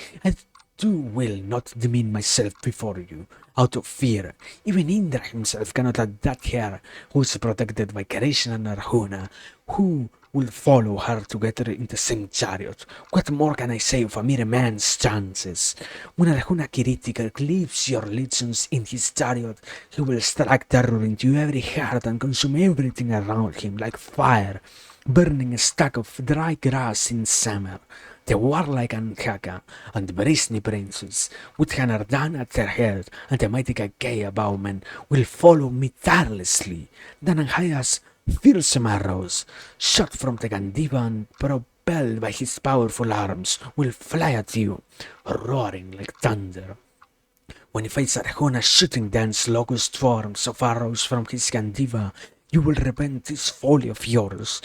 Speaker 1: too will not demean myself before you, out of fear. Even Indra himself cannot let that here, who is protected by Krishna and Arjuna, who will follow her together in the same chariot. What more can I say of a mere man's chances? When Arjuna Kiritika leaves your legions in his chariot, he will strike terror into every heart and consume everything around him like fire, burning a stack of dry grass in summer. The warlike Ankhaka and the Brisni princes, with Hanardan at their head and the mighty Gagaya bowmen, will follow me tirelessly. Then Anhaya's fearsome arrows, shot from the Gandiva and propelled by his powerful arms, will fly at you, roaring like thunder. When you face Arjuna shooting dense locust forms of arrows from his Gandiva, you will repent this folly of yours.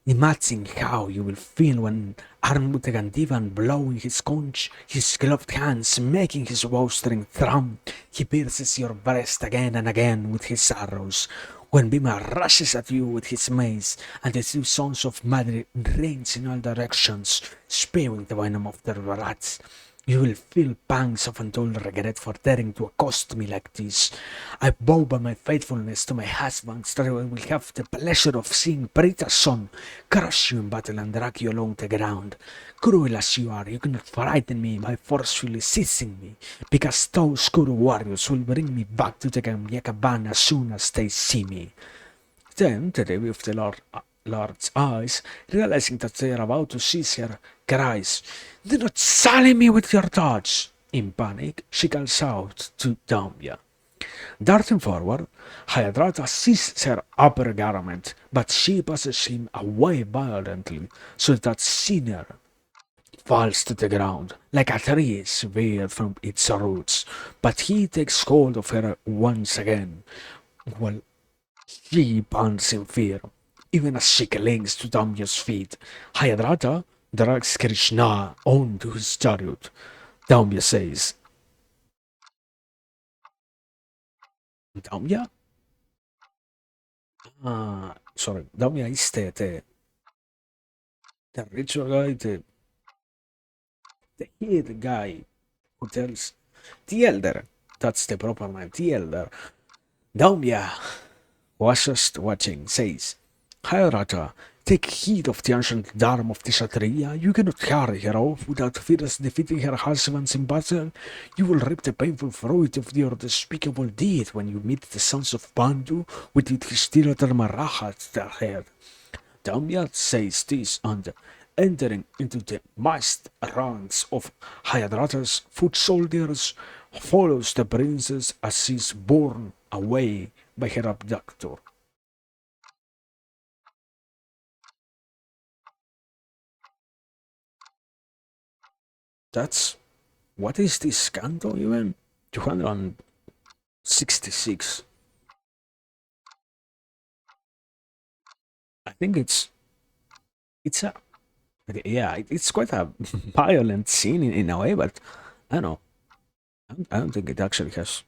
Speaker 1: Imagine how you will feel when, armed with the Gandiva and blowing his conch, his gloved hands making his bowstring thrum, he pierces your breast again and again with his arrows. When Bhima rushes at you with his mace, and the two sons of Madri range in all directions, spewing the venom of their wrath, you will feel pangs of untold regret for daring to accost me like this. I vow by my faithfulness to my husband that I will have the pleasure of seeing Prita's son crush you in battle and drag you along the ground. Cruel as you are, you cannot frighten me by forcefully seizing me, because those Kuru warriors will bring me back to the Gamyakaban as soon as they see me. Then the Devi of the Lord's eyes, realizing that they are about to seize her, cries, "Do not sully me with your touch!" In panic, she calls out to Damya. Darting forward, Hayadratha seizes her upper garment, but she pushes him away violently, so that Sinner falls to the ground like a tree severed from its roots. But he takes hold of her once again, while she pants in fear, even as she clings to Damya's feet. Hayadratha drags Krishna onto his chariot. Damya says, Damya? Sorry, Damya is the ritual guy, the head guy who tells the elder, that's the proper name, the elder. Damya was just watching, says, Hayarata, take heed of the ancient Dharma of the Kshatriya. You cannot carry her off without first defeating her husbands in battle. You will reap the painful fruit of your despicable deed when you meet the sons of Pandu with Yudhishthira Dharmaraja at their head. Damya says this and, entering into the massed ranks of Hayadrata's foot soldiers, follows the princess as she is borne away by her abductor. That's what is this canto even? 266. I think it's a yeah, it's quite a violent scene in a way, but I don't know. I don't think it actually has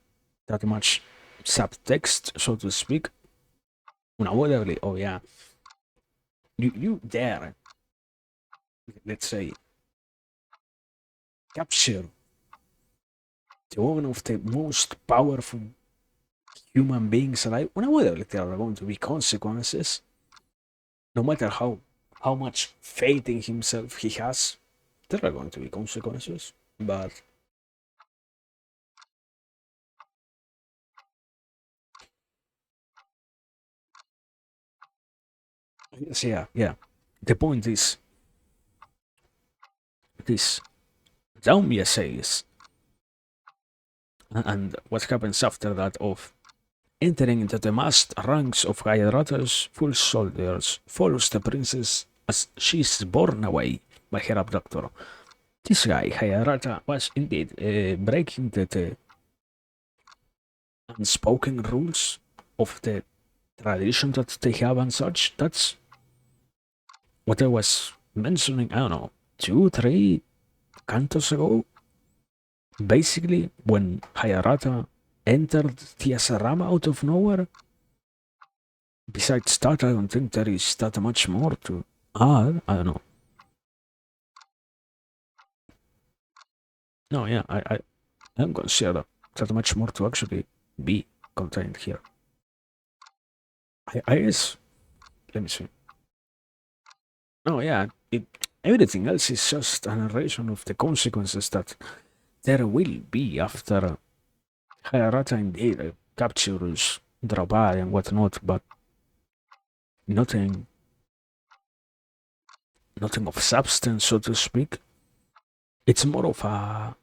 Speaker 1: that much subtext, so to speak. Unavoidably, oh yeah, you dare, let's say, capture the one of the most powerful human beings alive. Unavoidably, there are going to be consequences, no matter how much faith in himself he has. There are going to be consequences, but yes, yeah, yeah. The point is this: Daumia says, and what happens after that of entering into the massed ranks of Gayadrata's full soldiers, follows the princess as she is borne away by her abductor. This guy, Hayadrata, was indeed breaking the unspoken rules of the tradition that they have and such. That's what I was mentioning, I don't know, 2, 3 cantos ago. Basically, when Hayarata entered the Asarama out of nowhere, besides that, I don't think there is that much more to add. I don't know. No, yeah, I don't consider that much more to actually be contained here. I guess, let me see. No, yeah, everything else is just a narration of the consequences that there will be after Hayarata indeed captures Draupadi and whatnot, but nothing, nothing of substance, so to speak. It's more of a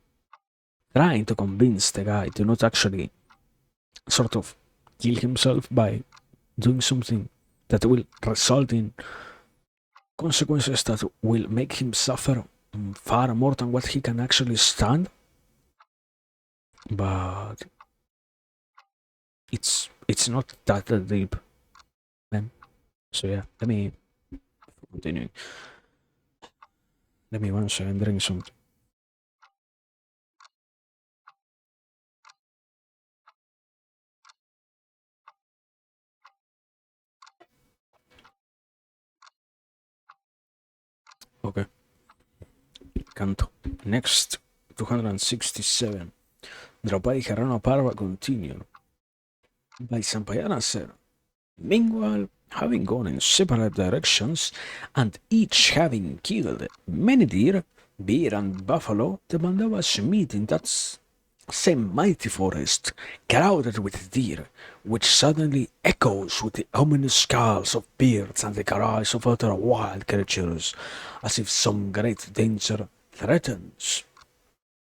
Speaker 1: trying to convince the guy to not actually sort of kill himself by doing something that will result in consequences that will make him suffer far more than what he can actually stand. But it's not that deep, man. So yeah, let me continue. Let me one second drink something. Okay, canto. Next, 267. Draupadi Harana Parva continued. By Sampayana said, meanwhile, having gone in separate directions, and each having killed many deer, bear and buffalo, the Pandavas meet in that same mighty forest, crowded with deer, which suddenly echoes with the ominous calls of birds and the cries of other wild creatures, as if some great danger threatens.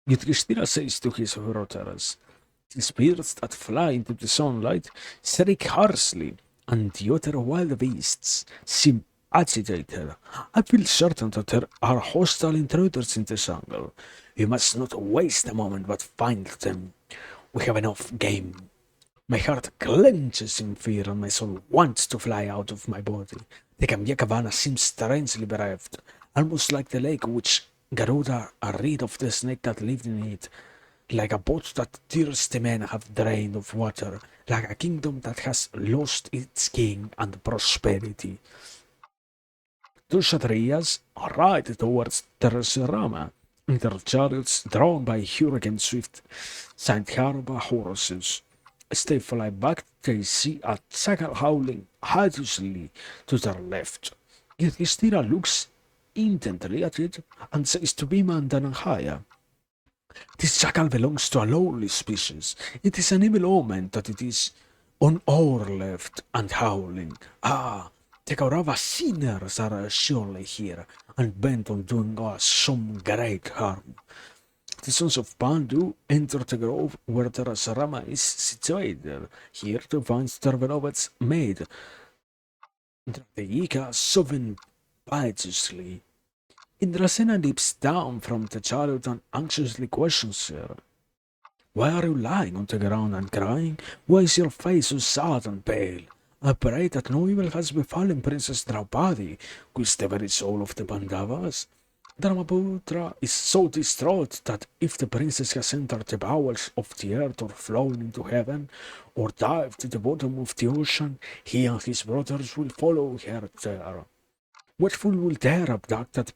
Speaker 1: Yudhishthira says to his daughters, the spirits that fly into the sunlight shriek harshly, and the other wild beasts seem agitated. I feel certain that there are hostile intruders in the jungle. We must not waste a moment but find them. We have enough game. My heart clenches in fear and my soul wants to fly out of my body. The Kamyakavana seems strangely bereft, almost like the lake which Garuda are rid of the snake that lived in it, like a boat that thirsty men have drained of water, like a kingdom that has lost its king and prosperity. Two Kshatriyas ride towards Terasarama in their chariots drawn by hurricane swift Sandharba horses. As they fly back, they see a jackal howling hideously to their left. Yudhishthira looks intently at it and says to Bhima and Dhananjaya, this jackal belongs to a lowly species. It is an evil omen that it is on our left and howling. Ah, the Kaurava sinners are surely here and bent on doing us some great harm. The sons of Pandu enter the grove where the Rasarama is situated, here to find their beloved's maid, Dratyika, sobbing piteously. Indrasena leaps down from the chariot and anxiously questions her. Why are you lying on the ground and crying? Why is your face so sad and pale? I pray that no evil has befallen Princess Draupadi, who is the very soul of the Pandavas. Dharmaputra is so distraught that if the princess has entered the bowels of the earth or flown into heaven, or dived to the bottom of the ocean, he and his brothers will follow her there. What fool will dare abduct that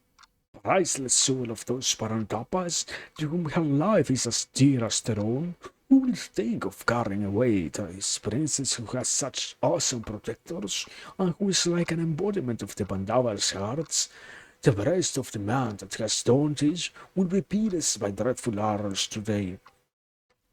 Speaker 1: priceless soul of those Parantapas, to whom her life is as dear as their own? Who will think of carrying away this princess who has such awesome protectors, and who is like an embodiment of the Pandavas' hearts? The breast of the man that has done this will be pierced by dreadful arrows today.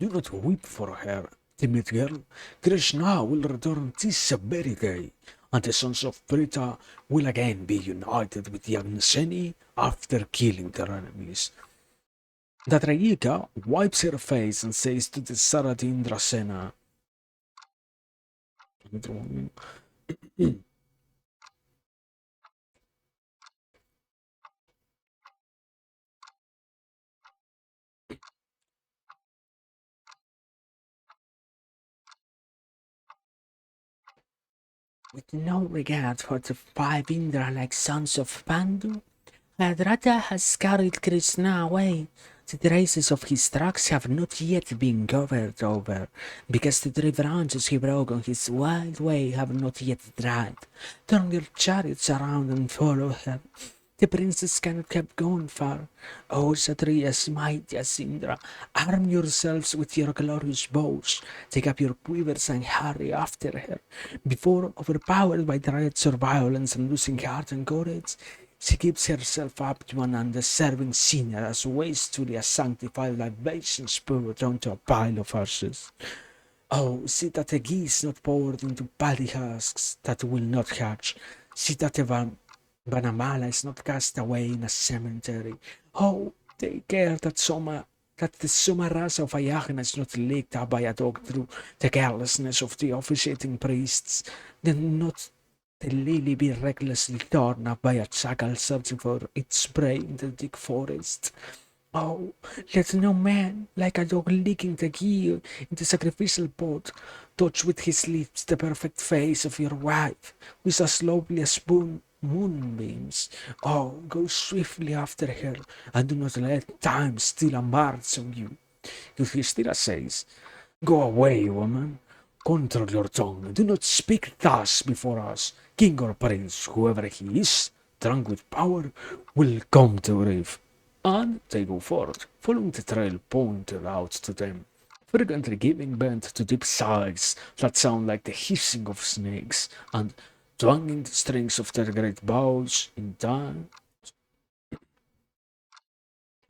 Speaker 1: Do not weep for her, timid girl. Krishna will return this very day, and the sons of Pritha will again be united with the Agniseni after killing their enemies. Datrayika wipes her face and says to the Sarathi Indrasena, with no regard for the five Indra-like sons of Pandu, Hadrata has carried Krishna away. The traces of his tracks have not yet been covered over, because the three branches he broke on his wild way have not yet dried. Turn your chariots around and follow her. The princess cannot have gone far. O Kshatriyas, mighty as Indra, arm yourselves with your glorious bows. Take up your quivers and hurry after her. Before, overpowered by threats or violence and losing heart and courage, she gives herself up to an undeserving sinner as waste to the sanctified libations poured onto a pile of ashes. Oh, see that the geese not poured into paddy husks that will not hatch. See that the Vanamala is not cast away in a cemetery. Oh, take care that the Sumarasa of Ayahna is not licked up by a dog through the carelessness of the officiating priests. Then not the lily be recklessly torn up by a jackal searching for its prey in the thick forest. Oh, let no man, like a dog licking the ghee in the sacrificial pot, touch with his lips the perfect face of your wife, with as lovely as moonbeams. Oh, go swiftly after her, and do not let time steal a march on you. Yudhishthira says, "Go away, woman. Control your tongue. Do not speak thus before us. King or prince, whoever he is, drunk with power, will come to grief." And they go forth, following the trail pointed out to them, frequently giving vent to deep sighs that sound like the hissing of snakes, and twanging the strings of their great bows in time.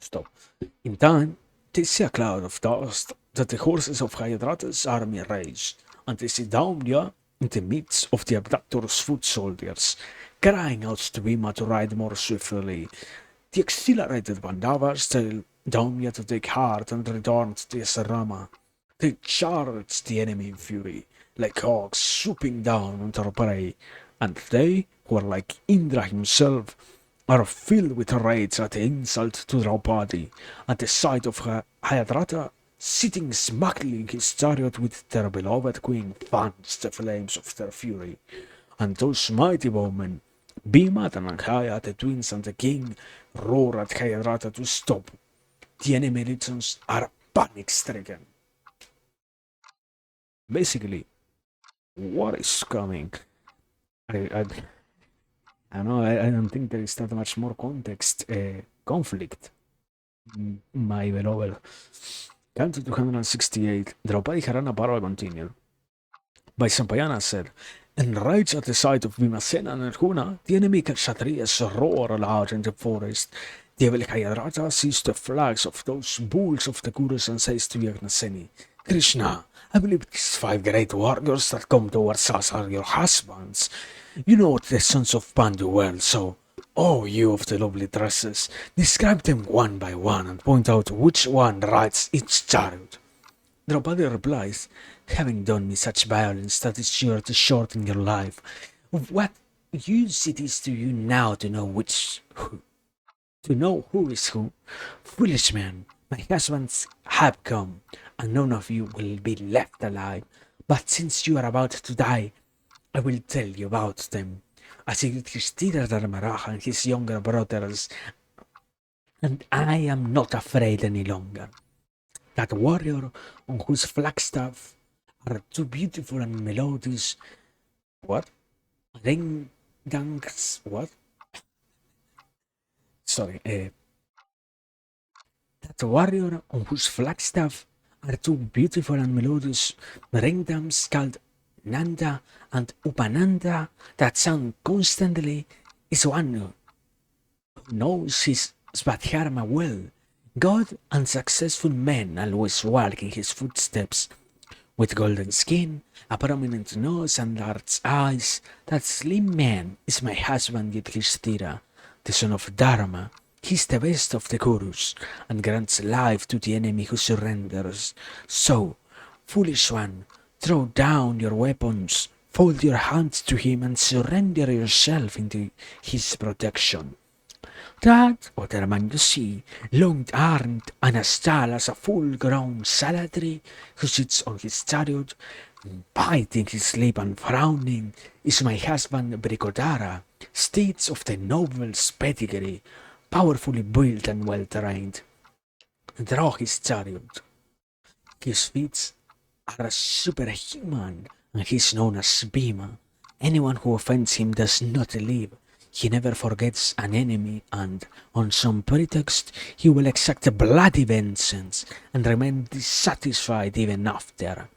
Speaker 1: Stop. In time, they see a cloud of dust that the horses of Hayadrata's army raised, and they see Daumya in the midst of the abductor's foot soldiers, crying out to Bhima to ride more swiftly. The exhilarated Pandavas tell Daumya to take heart and return to the Asarama. They charge the enemy in fury, like hawks swooping down on their prey, and they, who are like Indra himself, are filled with rage at the insult to Draupadi, at the sight of Hayadrata sitting smugly in his chariot with their beloved queen fans the flames of their fury. And those mighty bowmen, Bhima and Ankhaya, the twins and the king, roar at Hayadrata to stop. The enemy legions are panic-stricken. Basically, what is coming? I, I know I don't think there is that much more conflict, my beloved. Canto 268, Draupadi Harana Parva continued. By Sampayana said, enraged at the sight of Bhimasena and Arjuna, the enemy Kshatriyas roar aloud in the forest. Devil Hayadrata sees the flags of those bulls of the Kurus and says to Yagnaseni, Krishna, I believe these 5 great warriors that come towards us are your husbands. You know the sons of Pandu well, so, oh, you of the lovely dresses, describe them one by one and point out which one rides each chariot. Draupadi replies, having done me such violence that is sure to shorten your life, of what use it is to you now to know who is who? Foolish man, my husbands have come, and none of you will be left alive. But since you are about to die, I will tell you about them. As Yudhishthira Dharmaraja and his younger brothers, and I am not afraid any longer. That warrior on whose flagstaff are too beautiful and melodious. What? Rengangs. What? Sorry. That warrior on whose flagstaff are two beautiful and melodious ringdams called Nanda and Upananda that sound constantly is one who knows his Svadharma well. God and successful men always walk in his footsteps. With golden skin, a prominent nose and large eyes, that slim man is my husband Yudhishthira, the son of Dharma. He's the best of the Kurus, and grants life to the enemy who surrenders. So, foolish one, throw down your weapons, fold your hands to him, and surrender yourself into his protection. That other man you see, long-armed and as tall as a full-grown salad tree, who sits on his chariot, biting his lip and frowning, is my husband Brikodara, steeds of the noblest pedigree, powerfully built and well-trained. Draw his chariot. His feats are superhuman, and he is known as Bhima. Anyone who offends him does not live.
Speaker 2: He never forgets an enemy, and on some pretext he will exact a bloody vengeance and remain dissatisfied even after.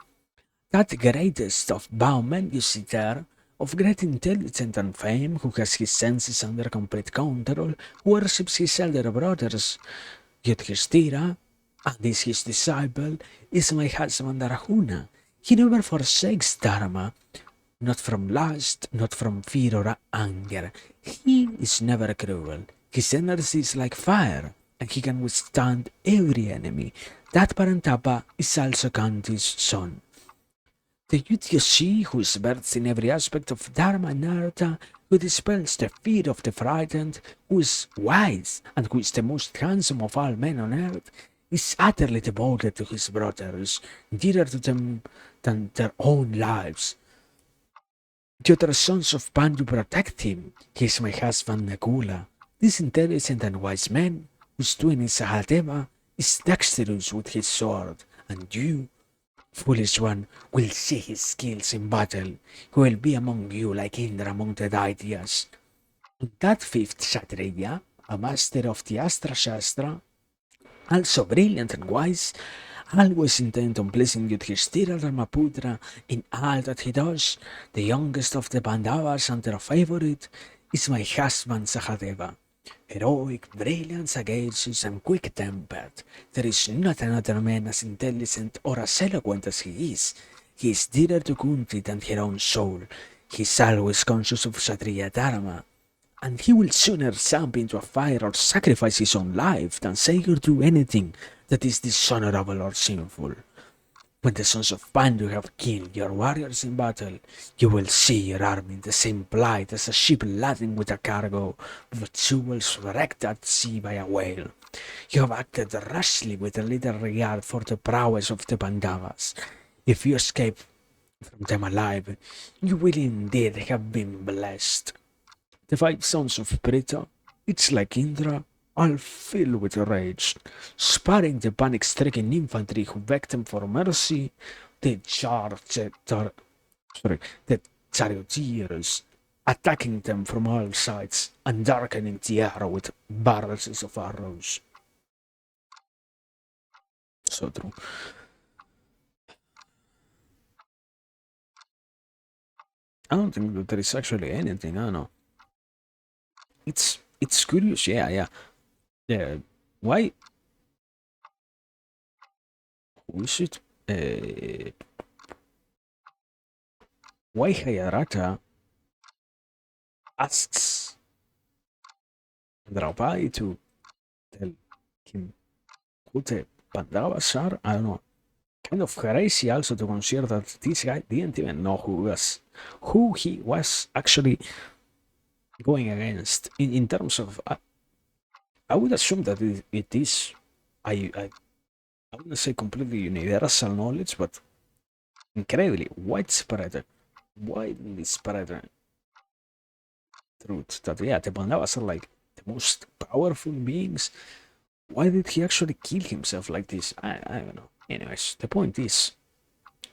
Speaker 2: That greatest of bowmen you see there, of great intelligence and fame, who has his senses under complete control, worships his elder brothers, Yudhishthira, and is his disciple, is my husband Arjuna. He never forsakes Dharma, not from lust, not from fear or anger. He is never cruel. His energy is like fire, and he can withstand every enemy. That Parantapa is also Kanti's son. The youth you see, who is versed in every aspect of Dharma and Artha, who dispels the fear of the frightened, who is wise, and who is the most handsome of all men on earth, is utterly devoted to his brothers, dearer to them than their own lives. The other sons of Pandu protect him. He is my husband Nakula. This intelligent and wise man, whose twin is Sahadeva, is dexterous with his sword, and you, foolish one, will see his skills in battle. He will be among you like Indra among the Daityas. And that fifth Kshatriya, a master of the Astra Shastra, also brilliant and wise, always intent on pleasing Yudhishthira Ramaputra in all that he does, the youngest of the Pandavas and their favorite, is my husband Sahadeva. Heroic, brilliant, sagacious, and quick-tempered. There is not another man as intelligent or as eloquent as he is. He is dearer to Kunti than her own soul. He is always conscious of Kshatriya Dharma, and he will sooner jump into a fire or sacrifice his own life than say or do anything that is dishonorable or sinful. When the sons of Pandu have killed your warriors in battle, you will see your army in the same plight as a ship laden with a cargo of jewels wrecked at sea by a whale. You have acted rashly with a little regard for the prowess of the Pandavas. If you escape from them alive, you will indeed have been blessed. The 5 sons of Pritha, it's like Indra, all filled with rage. Sparing the panic-stricken infantry who begged them for mercy, they charged the charioteers, attacking them from all sides and darkening the air with barrages of arrows. So true. I don't think that there is actually anything, I don't know. It's curious, yeah. Yeah. Why we should why Hayarata asks Draupadi to tell him who the Pandavas are? I don't know. Kind of crazy also to consider that this guy didn't even know who he was actually going against. In terms of, I would assume that it is, I wouldn't say completely universal knowledge, but incredibly widespread truth that yeah, the Pandavas are like the most powerful beings. Why did he actually kill himself like this? I don't know. Anyways, the point is,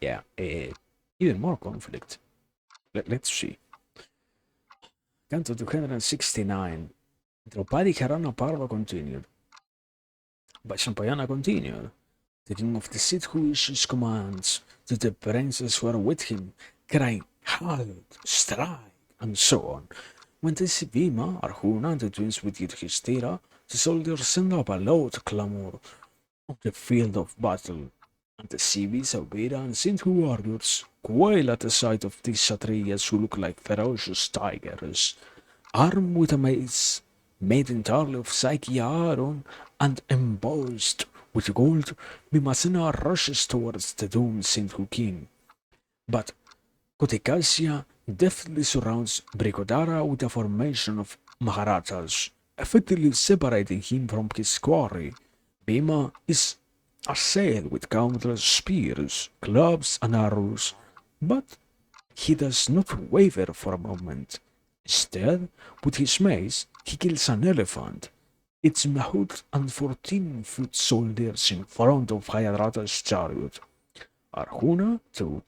Speaker 2: yeah, even more conflict. Let's see. Canto 269. Draupadi Harana Parva continued. Vaishampayana continued. The king of the city who issues commands to the princes who are with him, crying, halt, strike, and so on. When they see Bhima, Arjuna, and the twins with Yudhishthira, the soldiers send up a loud clamor on the field of battle, and the civis, Aubira, and Sindhu warriors quail at the sight of these Kshatriyas who look like ferocious tigers, armed with a mace made entirely of Psyche iron and embossed with gold. Bhimasena rushes towards the doomed Sindhu king, but Kotikasya deftly surrounds Brikodara with a formation of Maharajas, effectively separating him from his quarry. Bhima is assailed with countless spears, clubs, and arrows, but he does not waver for a moment. Instead, with his mace, he kills an elephant, its mahout and 14-foot soldiers in front of Hayadratha's chariot. Arjuna, too,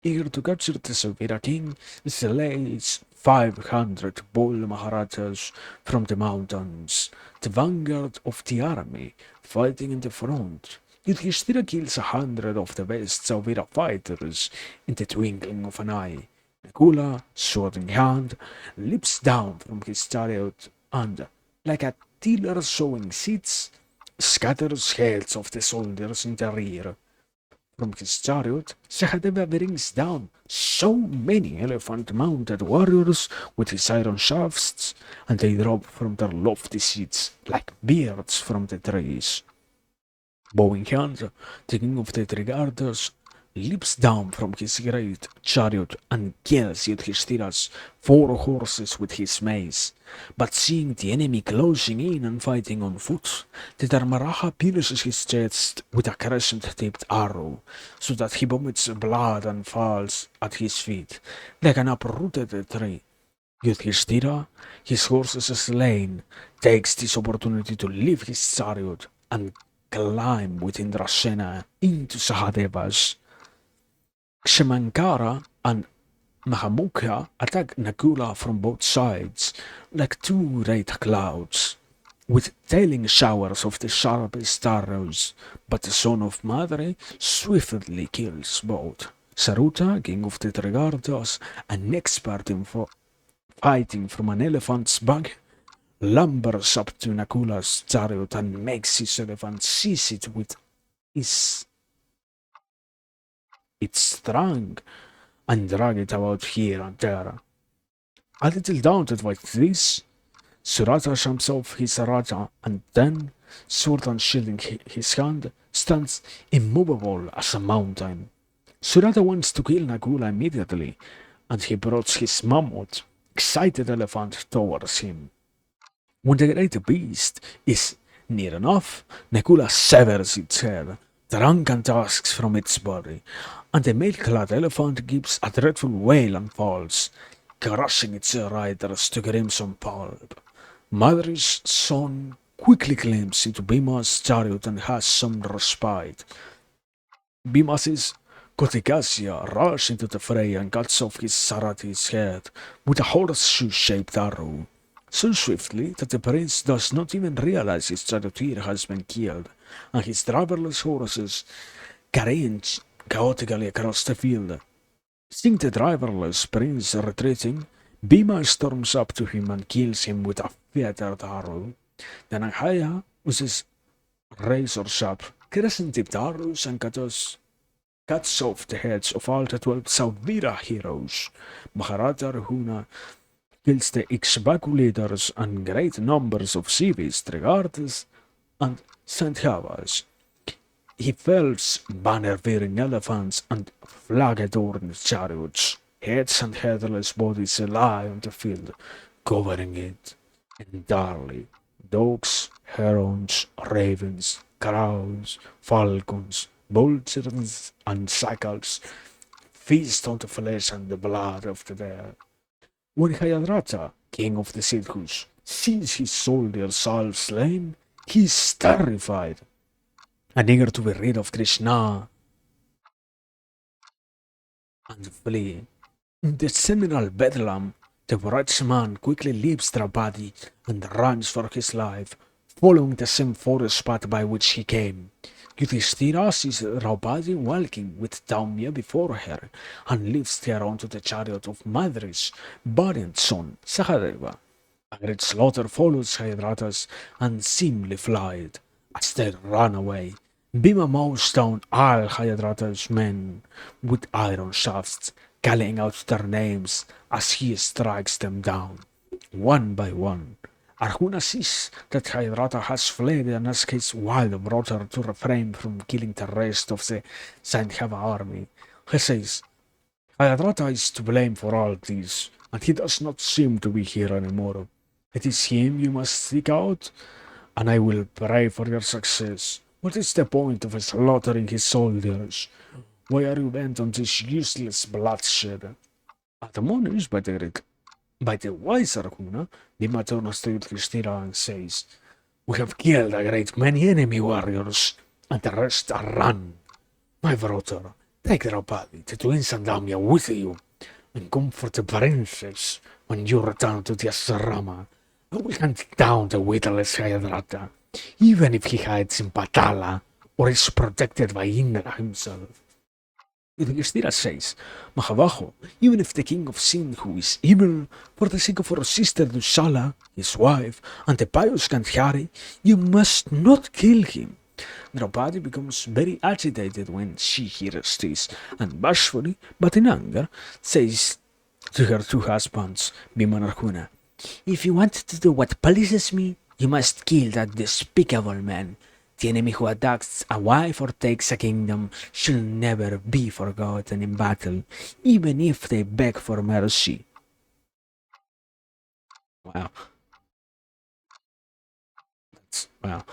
Speaker 2: eager to capture the Savira king, slays 500 bull Maharajas from the mountains, the vanguard of the army, fighting in the front. Yudhishthira kills 100 of the best Sauvira fighters in the twinkling of an eye. Nakula, sword in hand, leaps down from his chariot and, like a tiller sowing seeds, scatters heads of the soldiers in the rear. From his chariot, Sahadeva brings down so many elephant-mounted warriors with his iron shafts, and they drop from their lofty seats like birds from the trees. Bow in hand, the king of the Trigardas leaps down from his great chariot and kills Yudhishthira's 4 horses with his mace. But seeing the enemy closing in and fighting on foot, the Dharmaraja pierces his chest with a crescent-tipped arrow, so that he vomits blood and falls at his feet, like an uprooted tree. Yudhishthira, his horses slain, takes this opportunity to leave his chariot and climb with Indrasena into Sahadeva's. Kshimankara and Mahamukha attack Nakula from both sides, like two red clouds, with tailing showers of the sharpest arrows, but the son of Madre swiftly kills both. Saruta, king of the Trigardas, an expert in fighting from an elephant's back, lumbers up to Nakula's chariot and makes his elephant seize it with his its trunk and drag it about here and there. A little daunted by this, Surata jumps off his Raja and then, sword and shield in his hand, stands immovable as a mountain. Surata wants to kill Nakula immediately, and he brought his mammoth, excited elephant towards him. When the great beast is near enough, Nakula severs its head, trunk and tusks from its body, and the mail-clad elephant gives a dreadful wail and falls, crushing its riders to crimson pulp. Madre's son quickly climbs into Bhima's chariot and has some respite. Bhima's Kotikasya rushes into the fray and cuts off his Sarati's head with a horseshoe-shaped arrow, so swiftly that the prince does not even realize his charioteer has been killed, and his driverless horses careened chaotically across the field. Seeing the driverless prince retreating, Bhima storms up to him and kills him with a feathered arrow. Then Anghaya uses razor-sharp, crescent-tipped arrows and cuts off the heads of all the 12 Sauvira heroes. Mahabharata Rahuna kills the Ikshvaku leaders and great numbers of Sivis, Trigardas, and Sandhyavas. He fells banner-bearing elephants and flag-adorned chariots. Heads and headless bodies lie on the field, covering it entirely. Dogs, herons, ravens, crows, falcons, vultures, and jackals feast on the flesh and the blood of the dead. When Hayadratha, king of the Siddhus, sees his soldiers all slain, he is terrified and eager to be rid of Krishna and flee. In the seminal bedlam, the wretched man quickly leaves Draupadi and runs for his life, following the same forest path by which he came. Yudhishthira sees Draupadi walking with Daumya before her and lifts her onto the chariot of Madri's valiant son, Sahadeva. A great slaughter follows Hayadratha's unseemly flight. As they run away, Bhima mows down all Hayadratha's men with iron shafts, calling out their names as he strikes them down, one by one. Arjuna sees that Hayadratha has fled and asks his wild brother to refrain from killing the rest of the Sandhyava army. He says, Hayadratha is to blame for all this, and he does not seem to be here anymore. It is him you must seek out, and I will pray for your success. What is the point of slaughtering his soldiers? Why are you bent on this useless bloodshed? Admonished by the wise Arjuna, Bhima turns to Yudhishthira and says, We have killed a great many enemy warriors, and the rest are run. My brother, take Draupadi, the twins and Damya with you. and comfort the princess when you return to the asrama. I will hunt down the witless Hayadrata, even if he hides in Patala or is protected by Indra himself. Yudhishthira says, Mahavaho, even if the king of Sindhu is evil, for the sake of our sister Dushala, his wife, and the pious Gandhari, you must not kill him. Draupadi becomes very agitated when she hears this, and bashfully, but in anger, says to her two husbands, Bhima and Arjuna, if you want to do what pleases me, you must kill that despicable man. The enemy who attacks a wife or takes a kingdom should never be forgotten in battle, even if they beg for mercy. Wow, wow,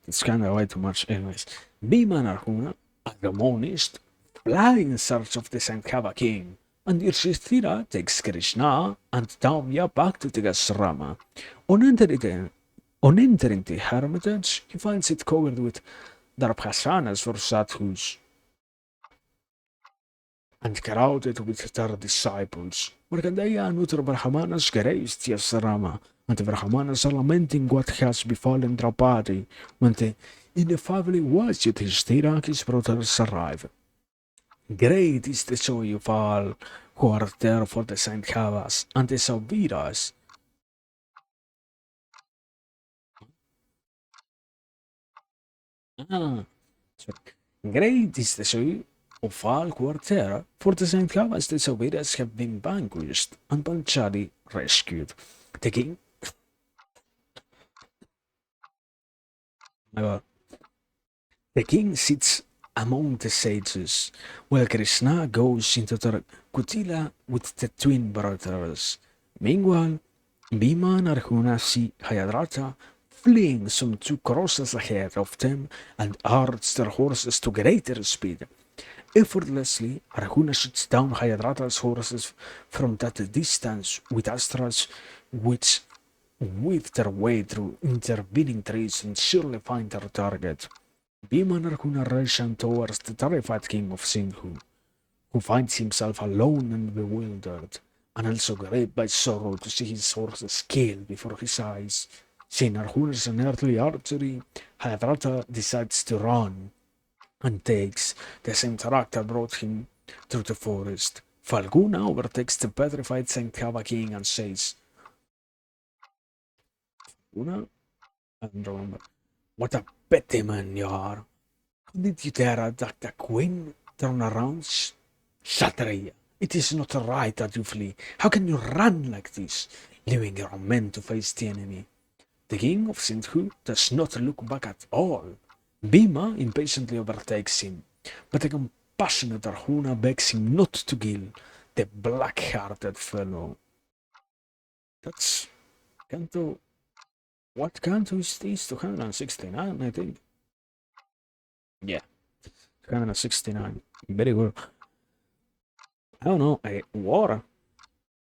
Speaker 2: it's kind of way too much. Anyways, Bhima and Arjuna, agonised, fly in search of the Sankava king, and Yudhishthira takes Krishna and Damya back to the Asrama. On entering, on entering the hermitage, he finds it covered with darpasanas for sadhus and crowded with their disciples. Markandeya and other Brahmanas graced the Asrama, and the Brahmanas are lamenting what has befallen Draupadi when the ineffably wise Yudhishthira and his brothers arrive. Great is the joy of all who are there for the Sandhavas and the Saviras. Ah, sorry. Great is the joy of all who are there, for the Sandhavas the Saviras have been vanquished and Panchali rescued. The king, my God, the king sits among the sages, while Krishna goes into the kutila with the twin brothers. Meanwhile, Bhima and Arjuna see Hayadratha fleeing some 2 crosses ahead of them and urge their horses to greater speed. Effortlessly, Arjuna shoots down Hayadratha's horses from that distance with astras which weave their way through intervening trees and surely find their target. Bhima and Arjuna rush on towards the terrified king of Sindhu, who finds himself alone and bewildered, and also gripped by sorrow to see his horses killed before his eyes. Seeing Arjuna's unearthly archery, Hayadratha decides to run and takes the same track that brought him through the forest. Falguna overtakes the petrified Sankava king and says, Falguna, I don't remember, what a petty man you are. How did you dare attack the queen? Turn around, Kshatriya. It is not right that you flee. How can you run like this, leaving your men to face the enemy? The king of Sindhu does not look back at all. Bhima impatiently overtakes him, but the compassionate Arjuna begs him not to kill the black-hearted fellow. That's Canto. What Canto is this? 269, I think. Yeah, 269. Very good. I don't know, a war,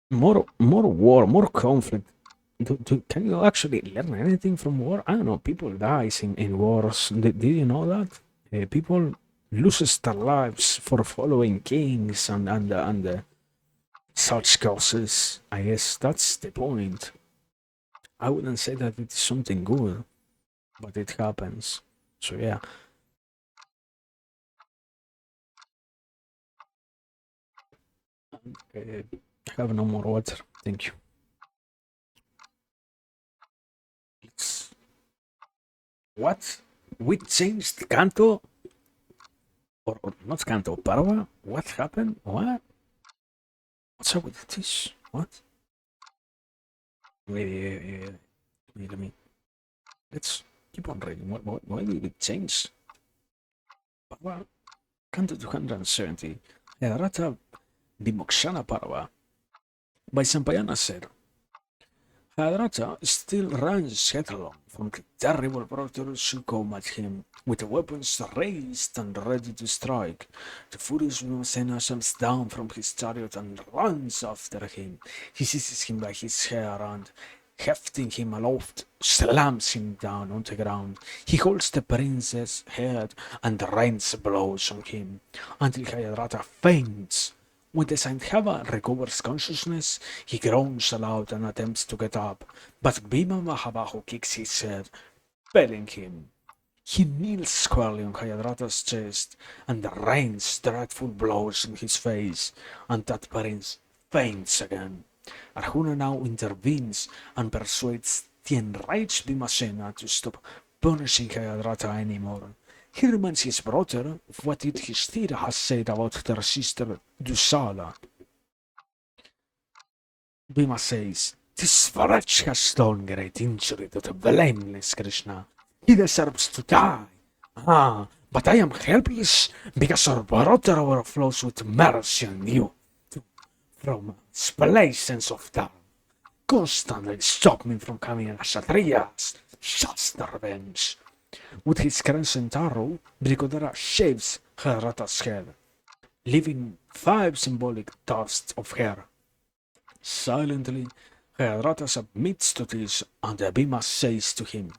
Speaker 2: more war, more conflict. Can you actually learn anything from war? I don't know. People dies in wars. Did you know that? People loses their lives for following kings and such causes. I guess that's the point. I wouldn't say that it is something good, but it happens. So yeah. I have no more water. Thank you. It's what? We changed Canto or not Canto, Parva? What happened? What? What's up with this? What? Wait, let me. Let's keep on reading. Why did it change? Parva? Canto 270. Rata Bimokshana Parva by Sampayana said, Hadrata still runs headlong from the terrible brothers who come at him with the weapons raised and ready to strike. The furious Vimasena jumps down from his chariot and runs after him. He seizes him by his hair and, hefting him aloft, slams him down on the ground. He holds the prince's head and rains blows on him until Hayadrata faints. When the Saint Hava recovers consciousness, he groans aloud and attempts to get up, but Bhima Mahabahu kicks his head, felling him. He kneels squarely on Hayadrata's chest and rains dreadful blows in his face, and that prince faints again. Arjuna now intervenes and persuades the enraged Bhimasena to stop punishing Hayadrata anymore. He reminds his brother of what Yudhishthira has said about their sister Dusala. Bhima says, "This wretch has done great injury to the blameless Krishna. He deserves to die. Ah, but I am helpless because our brother overflows with mercy on you. From a sense of doubt, constantly stop me from coming as Kshatriyas. Just the revenge." With his crescent arrow, Brikodara shaves Hayadrata's head, leaving 5 symbolic tufts of hair. Silently, Hayadrata submits to this, and Bhima says to him,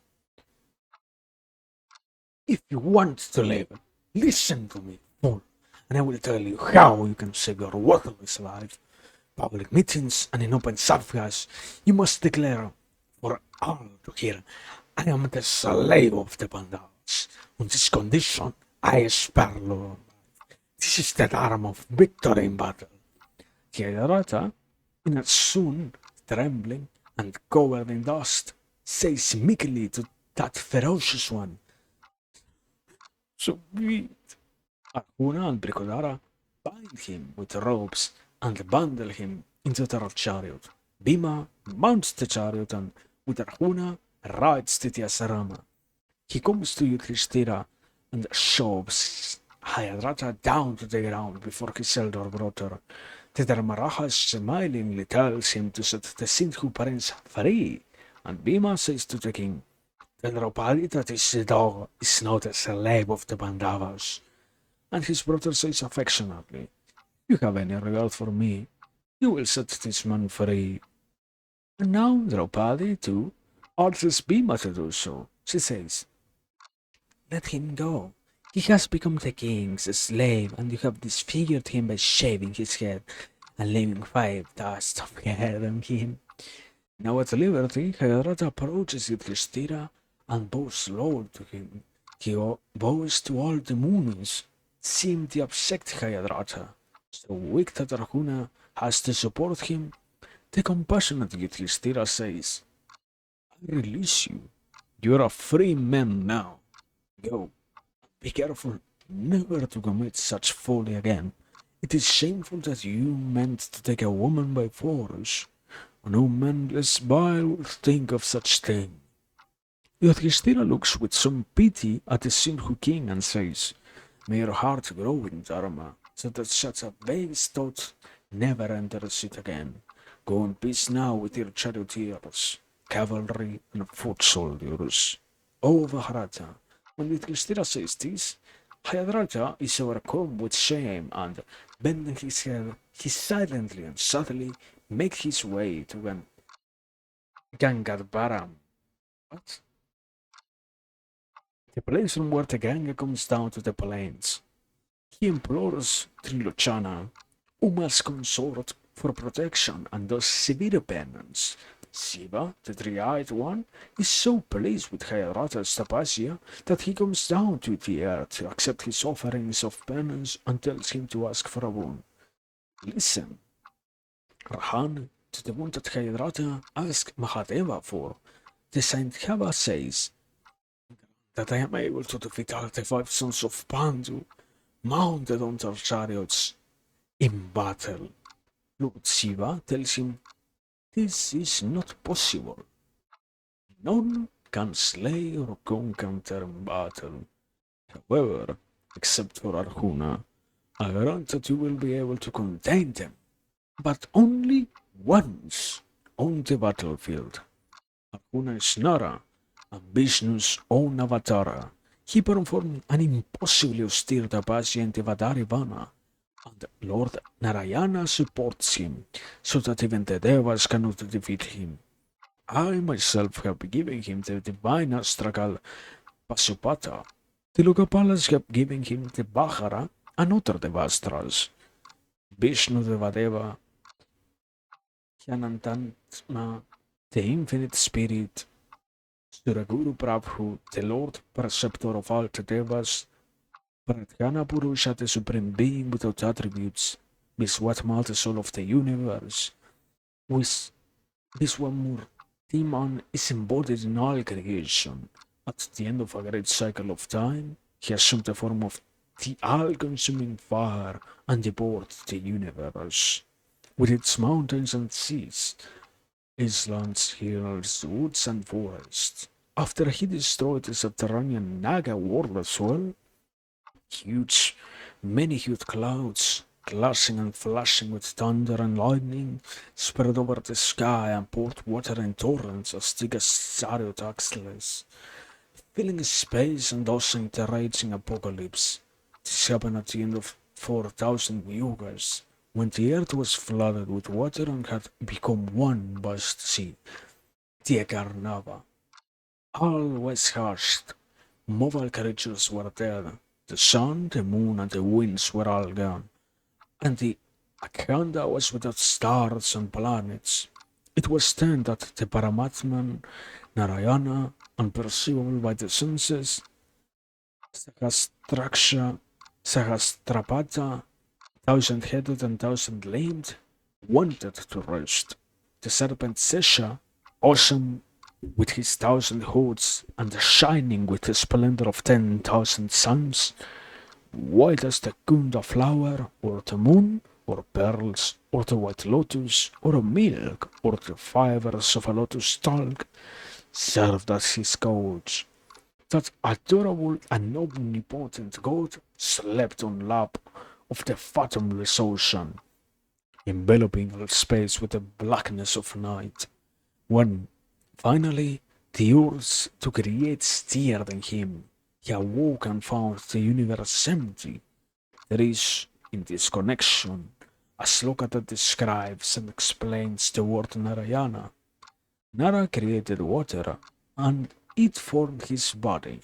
Speaker 2: "If you want to live, listen to me, fool, and I will tell you how you can save your worthless life. Public meetings and in open saffras, you must declare for all to hear, I am the slave of the Pandavas. On this condition, I spare Lord. This is the dharma of victory in battle." Hayadrata, in a soon trembling and covered in dust, says meekly to that ferocious one, "So be it." Arjuna and Brikodara bind him with ropes and bundle him into their chariot. Bhima mounts the chariot and, with Arjuna, rides to the asrama. He comes to Yudhishthira and shoves Hayadrata down to the ground before his elder brother. The Dharmaraja smilingly tells him to set the Sindhu prince free, and Bhima says to the king, "Tell Draupadi that this dog is not a slave of the Pandavas." And his brother says affectionately, "If you have any regard for me, you will set this man free." And now Draupadi, too, urges Bhima to do so. She says, "Let him go. He has become the king's slave, and you have disfigured him by shaving his head and leaving 5 tusts of hair on him." Now at liberty, Hayadrata approaches Yudhishthira and bows low to him. He bows to all the Munis, seeing the upset Hayadrata, so weak that Arjuna has to support him. The compassionate Yudhishthira says, "I release you. You are a free man now. Go. Be careful never to commit such folly again. It is shameful that you meant to take a woman by force. No man less vile would think of such thing." Yudhishthira looks with some pity at the Sindhu king and says, "May your heart grow in Dharma, so that such a base thought never enters it again. Go in peace now with your charioteers, cavalry, and foot soldiers." O Mahabharata, when Yudhishthira says this, Hayadrata is overcome with shame, and bending his head, he silently and subtly makes his way to Gangadharam. What? The place from where the Ganga comes down to the plains. He implores Trilochana, Uma's consort, for protection and does severe penance. Shiva, the three-eyed one, is so pleased with Hayadrata's tapasya that he comes down to the earth to accept his offerings of penance and tells him to ask for a boon. Listen, Rahan, to the one that Hayadrata asked Mahadeva for. The Saint Hava says that I am able to defeat all the 5 sons of Pandu, mounted on their chariots, in battle. Lord Shiva tells him this is not possible. None can slay or conquer in battle. However, except for Arjuna, I grant that you will be able to contain them, but only once on the battlefield. Arjuna is Nara, and Vishnu's own avatar. He performed an impossibly austere tapasya in the Vadarivana, and Lord Narayana supports him, so that even the Devas cannot defeat him. I myself have given him the divine astragal Pasupata. The Lokapalas have given him the Bahara and other Devastrals. Vishnu Devadeva, Yanantantma, the infinite spirit, Suraguru Prabhu, the Lord Preceptor of all the Devas, Pradhyana Purusha, the Supreme Being without attributes, Viswatma, the soul of the universe, with Viswamurtiman is embodied in all creation. At the end of a great cycle of time, he assumed the form of the all-consuming fire and devoured the universe. With its mountains and seas, islands, hills, woods and forests. After he destroyed the subterranean Naga world as well, huge, many-hued clouds, clashing and flashing with thunder and lightning, spread over the sky and poured water in torrents as thick as chariot axles, filling space and causing the raging apocalypse. This happened at the end of 4,000 yugas, when the earth was flooded with water and had become one vast sea, the Karnava. All was hushed. Mobile creatures were dead. The sun, the moon, and the winds were all gone, and the Akhanda was without stars and planets. It was then that the Paramatman, Narayana, unperceivable by the senses, Sahasraksha, Sahasrapata, thousand-headed and thousand-limbed, wanted to rest. The serpent Sesha, awesome with his 1,000 hoods and shining with the splendor of 10,000 suns, white as the kunda flower, or the moon, or pearls, or the white lotus, or a milk, or the fibers of a lotus stalk, served as his coach. That adorable and omnipotent god slept on lap of the fathomless ocean, enveloping all space with the blackness of night. When, finally, the urge to create stirred in him, he awoke and found the universe empty. There is, in this connection, a sloka that describes and explains the word Narayana. Nara created water, and it formed his body.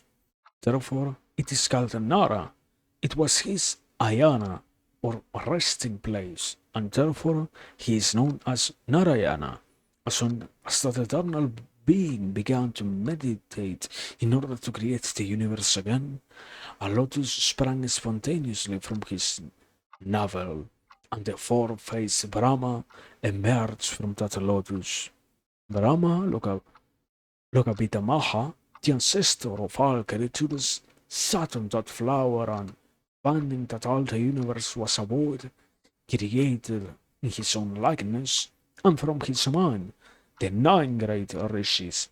Speaker 2: Therefore, it is called Nara. It was his ayana, or resting place, and therefore he is known as Narayana. As soon as that eternal being began to meditate in order to create the universe again, a lotus sprang spontaneously from his navel, and the four-faced Brahma emerged from that lotus. Brahma, Lokapitamaha, the ancestor of all creatures, sat on that flower and, finding that all the universe was a void, created in his own likeness, and from his mind, the nine great rishis,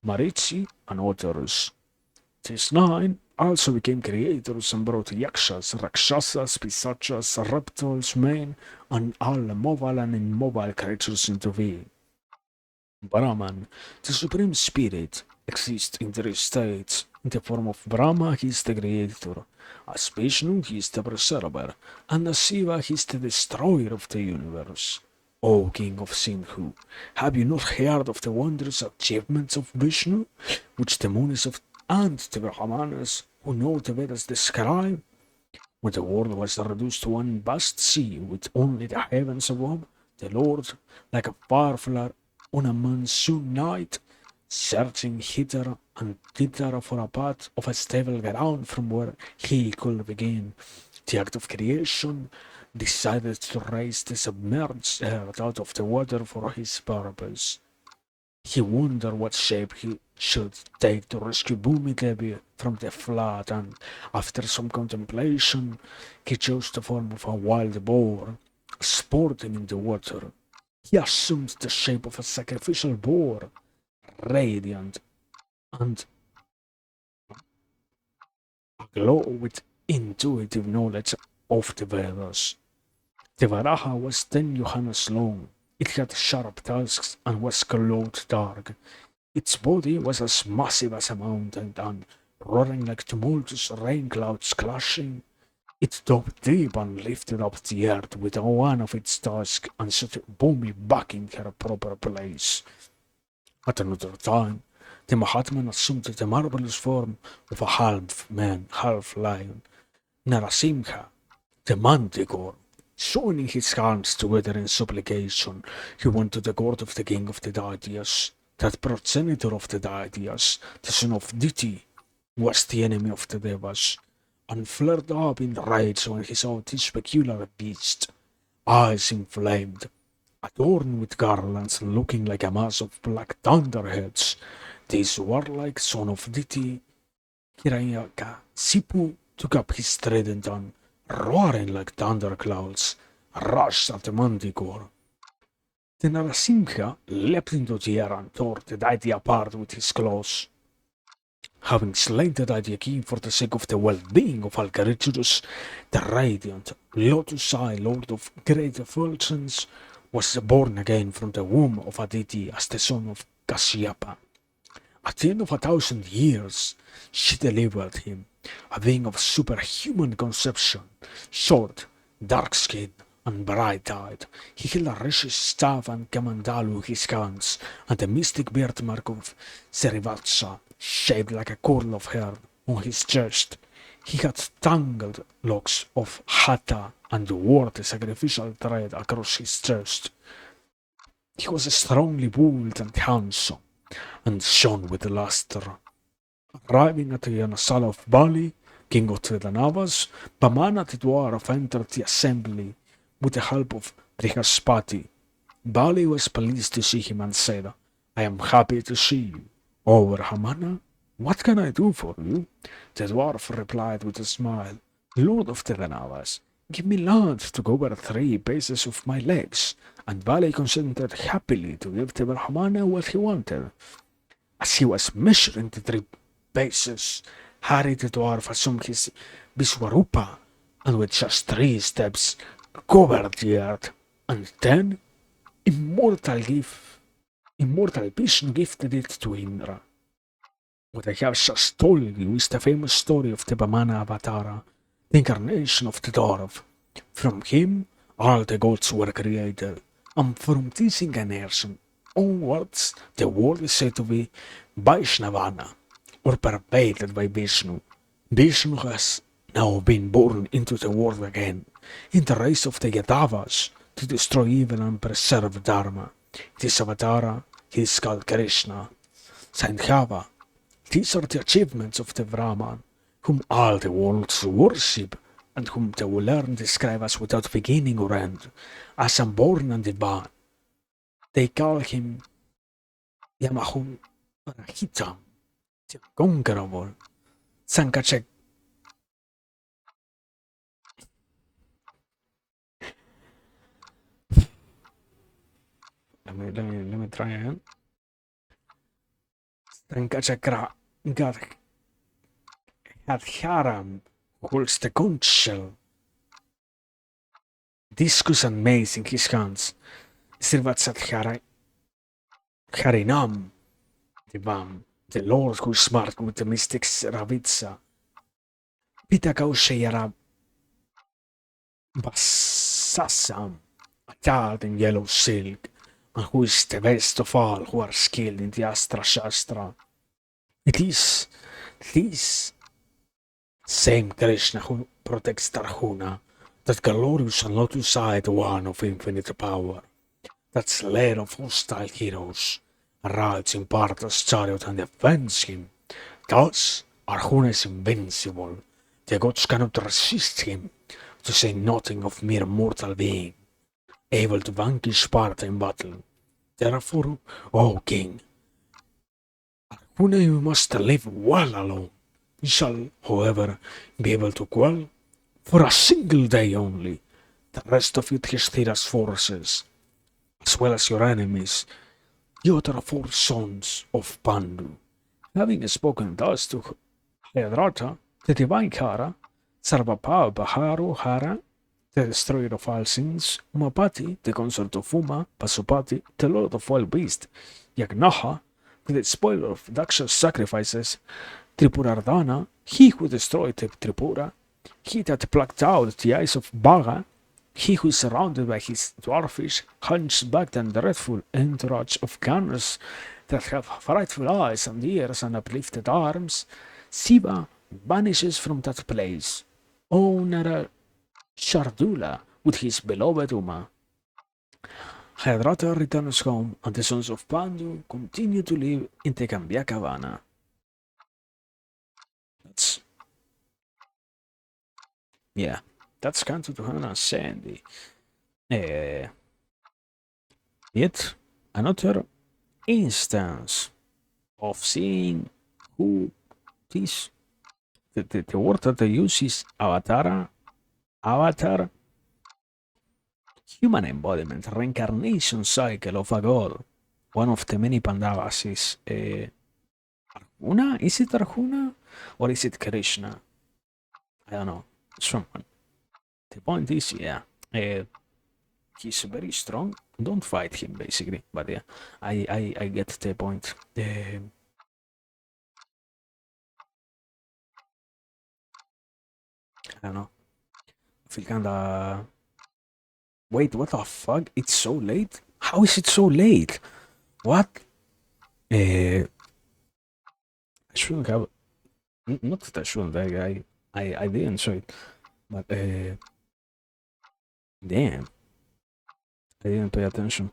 Speaker 2: Marichi and others. These nine also became creators and brought yakshas, rakshasas, pisachas, reptiles, men, and all mobile and immobile creatures into being. Brahman, the Supreme Spirit, exists in three states. In the form of Brahma, he is the creator. As Vishnu, he is the preserver. And as Shiva, he is the destroyer of the universe. O King of Sindhu, have you not heard of the wondrous achievements of Vishnu, which the Munis of and the Brahmanas who know the Vedas describe? When the world was reduced to one vast sea with only the heavens above, the Lord, like a firefly on a monsoon night, searching hither and thither for a path of a stable ground from where he could begin the act of creation, decided to raise the submerged earth out of the water for his purpose. He wondered what shape he should take to rescue Bhumi Devi from the flood, and after some contemplation, he chose the form of a wild boar, sporting in the water. He assumed the shape of a sacrificial boar, radiant and aglow with intuitive knowledge of the Vedas. The Varaha was 10 yohanas long. It had sharp tusks and was clothed dark. Its body was as massive as a mountain, and, roaring like tumultuous rain clouds clashing, it dove deep and lifted up the earth with one of its tusks and set Bhumi back in her proper place. At another time, the Mahatman assumed the marvelous form of a half man, half lion, Narasimha, the manticore. Joining his hands together in supplication, he went to the court of the king of the Daityas. That progenitor of the Daityas, the son of Diti, was the enemy of the Devas, and flared up in rage when he saw this peculiar beast, eyes inflamed, adorned with garlands and looking like a mass of black thunderheads. This warlike son of Diti, Hiranyaka Sipu, took up his trident and, roaring like thunderclouds, rushed at the manticore. The Narasimha leapt into the air and tore the deity apart with his claws. Having slain the deity king for the sake of the well-being of Alcarichurus, the radiant, lotus-eyed lord of great effulgence was born again from the womb of Aditi as the son of Kashyapa. At the end of 1,000 years, she delivered him, a being of superhuman conception, short, dark-skinned, and bright-eyed. He held a rish's staff and kamandalu in his hands, and the mystic birthmark of Serivatsa, shaped like a curl of hair, on his chest. He had tangled locks of hatha and wore the sacrificial thread across his chest. He was strongly built and handsome, and shone with luster. Arriving at the Yanasala of Bali, king of the Navas, Bamana the dwarf entered the assembly with the help of Brihaspati. Bali was pleased to see him and said, I am happy to see you. O Brahmana, what can I do for you? The dwarf replied with a smile, Lord of the Navas, give me land to cover 3 paces of my legs. And Bali consented happily to give the Brahmana what he wanted. As he was measuring the 3 paces, Hari the dwarf assumed his Viswarupa, and with just 3 steps covered the earth. And then immortal Vishnu gifted it to Indra. What I have just told you is the famous story of the Vamana Avatara, the incarnation of the dwarf. From him, all the gods were created, and from this incarnation onwards, the world is said to be Vaishnavana, or pervaded by Vishnu. Vishnu has now been born into the world again, in the race of the Yadavas, to destroy evil and preserve Dharma. This Avatara, he is called Krishna. Sandhava, these are the achievements of the Brahman, whom all the worlds worship, and whom they will learn to describe as without beginning or end, as unborn and divine. They call him Yamahu Parahitam, the unconquerable, Sankachak. Let me try again. Sankachakra Gadharam holds the conch shell, discus and mace in his hands. Srivatsat Harinam, the Lord who is marked with the mystic Ravitsa. Pitakausayara Vasasam, attired in yellow silk, and who is the best of all who are skilled in the Astra Shastra. It is this same Krishna who protects Tarhuna, that glorious and lotus-eyed one of infinite power, that slayer of hostile heroes, rides in Partha's chariot and defends him. Thus, Arjuna is invincible. The gods cannot resist him, to say nothing of mere mortal being, able to vanquish Partha in battle. Therefore, O king, Arjuna, you must live well alone. You shall, however, be able to quell, for a single day only, the rest of Yudhishthira's forces, as well as your enemies, the other 4 sons of Pandu. Having spoken thus to Hayadratha, the divine Hara, Sarvabhava Baharu Hara, the destroyer of all sins, Umapati, the consort of Uma, Pasupati, the lord of all beasts, Yagnaha, the spoiler of Daksha's sacrifices, Tripurardana, he who destroyed the Tripura, he that plucked out the eyes of Bhaga, he who is surrounded by his dwarfish, hunchbacked and dreadful entourage of gunners that have frightful eyes and ears and uplifted arms, Siva vanishes from that place. O Nara Shardula, with his beloved Uma. Hayadrata returns home, and the sons of Pandu continue to live in the Cambiacavana. That's, yeah, that's Canto 270. Yet another instance of seeing who this the word that they use is avatar, human embodiment, reincarnation cycle of a god. One of the many Pandavas is Arjuna. Is it Arjuna or is it Krishna? I don't know. Someone. The point is, yeah, he's very strong. Don't fight him, basically. But yeah, I get the point. I don't know. I feel kinda. Wait, what the fuck? It's so late? How is it so late? What? I shouldn't have. Not that I shouldn't. I did enjoy it. But, damn. I didn't pay attention.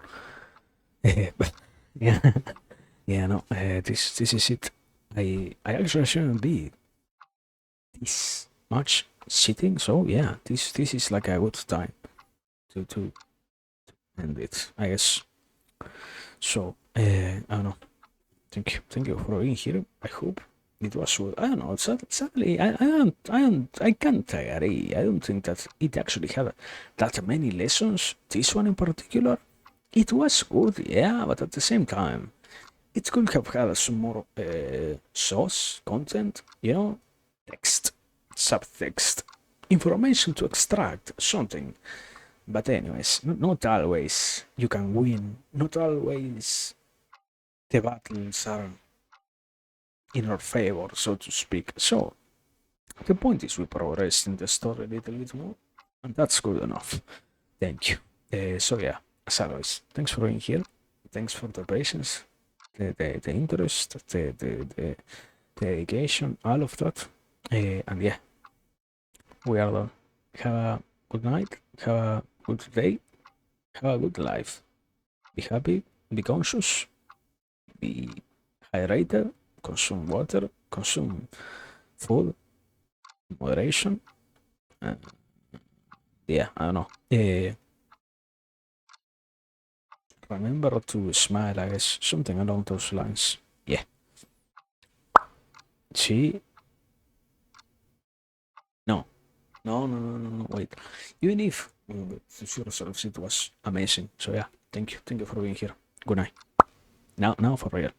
Speaker 2: But, yeah. Yeah, no. This is it. I actually shouldn't be this much sitting. So, yeah. This is like a good time to end it, I guess. So, I don't know. Thank you for being here. I hope it was good. I don't know. Sadly, I can't agree. I don't think that it actually had that many lessons. This one in particular, it was good, yeah, but at the same time, it could have had some more sauce, content, text, subtext, information to extract, something. But anyways, not always you can win. Not always the battles are in our favor, so to speak. So the point is we progress in the story a little bit more, and that's good enough. Thank you. So yeah, as always, thanks for being here. Thanks for the patience, the interest, the dedication, all of that. And yeah, we are done. Have a good night. Have a good day. Have a good life. Be happy. Be conscious. Be hydrated. Consume water. Consume food. Moderation. Yeah, I don't know. Remember to smile, I guess. Something along those lines. Yeah. See? No. No. Wait. Even if to yourselves, it was amazing. So yeah, thank you. Thank you for being here. Good night. Now for real.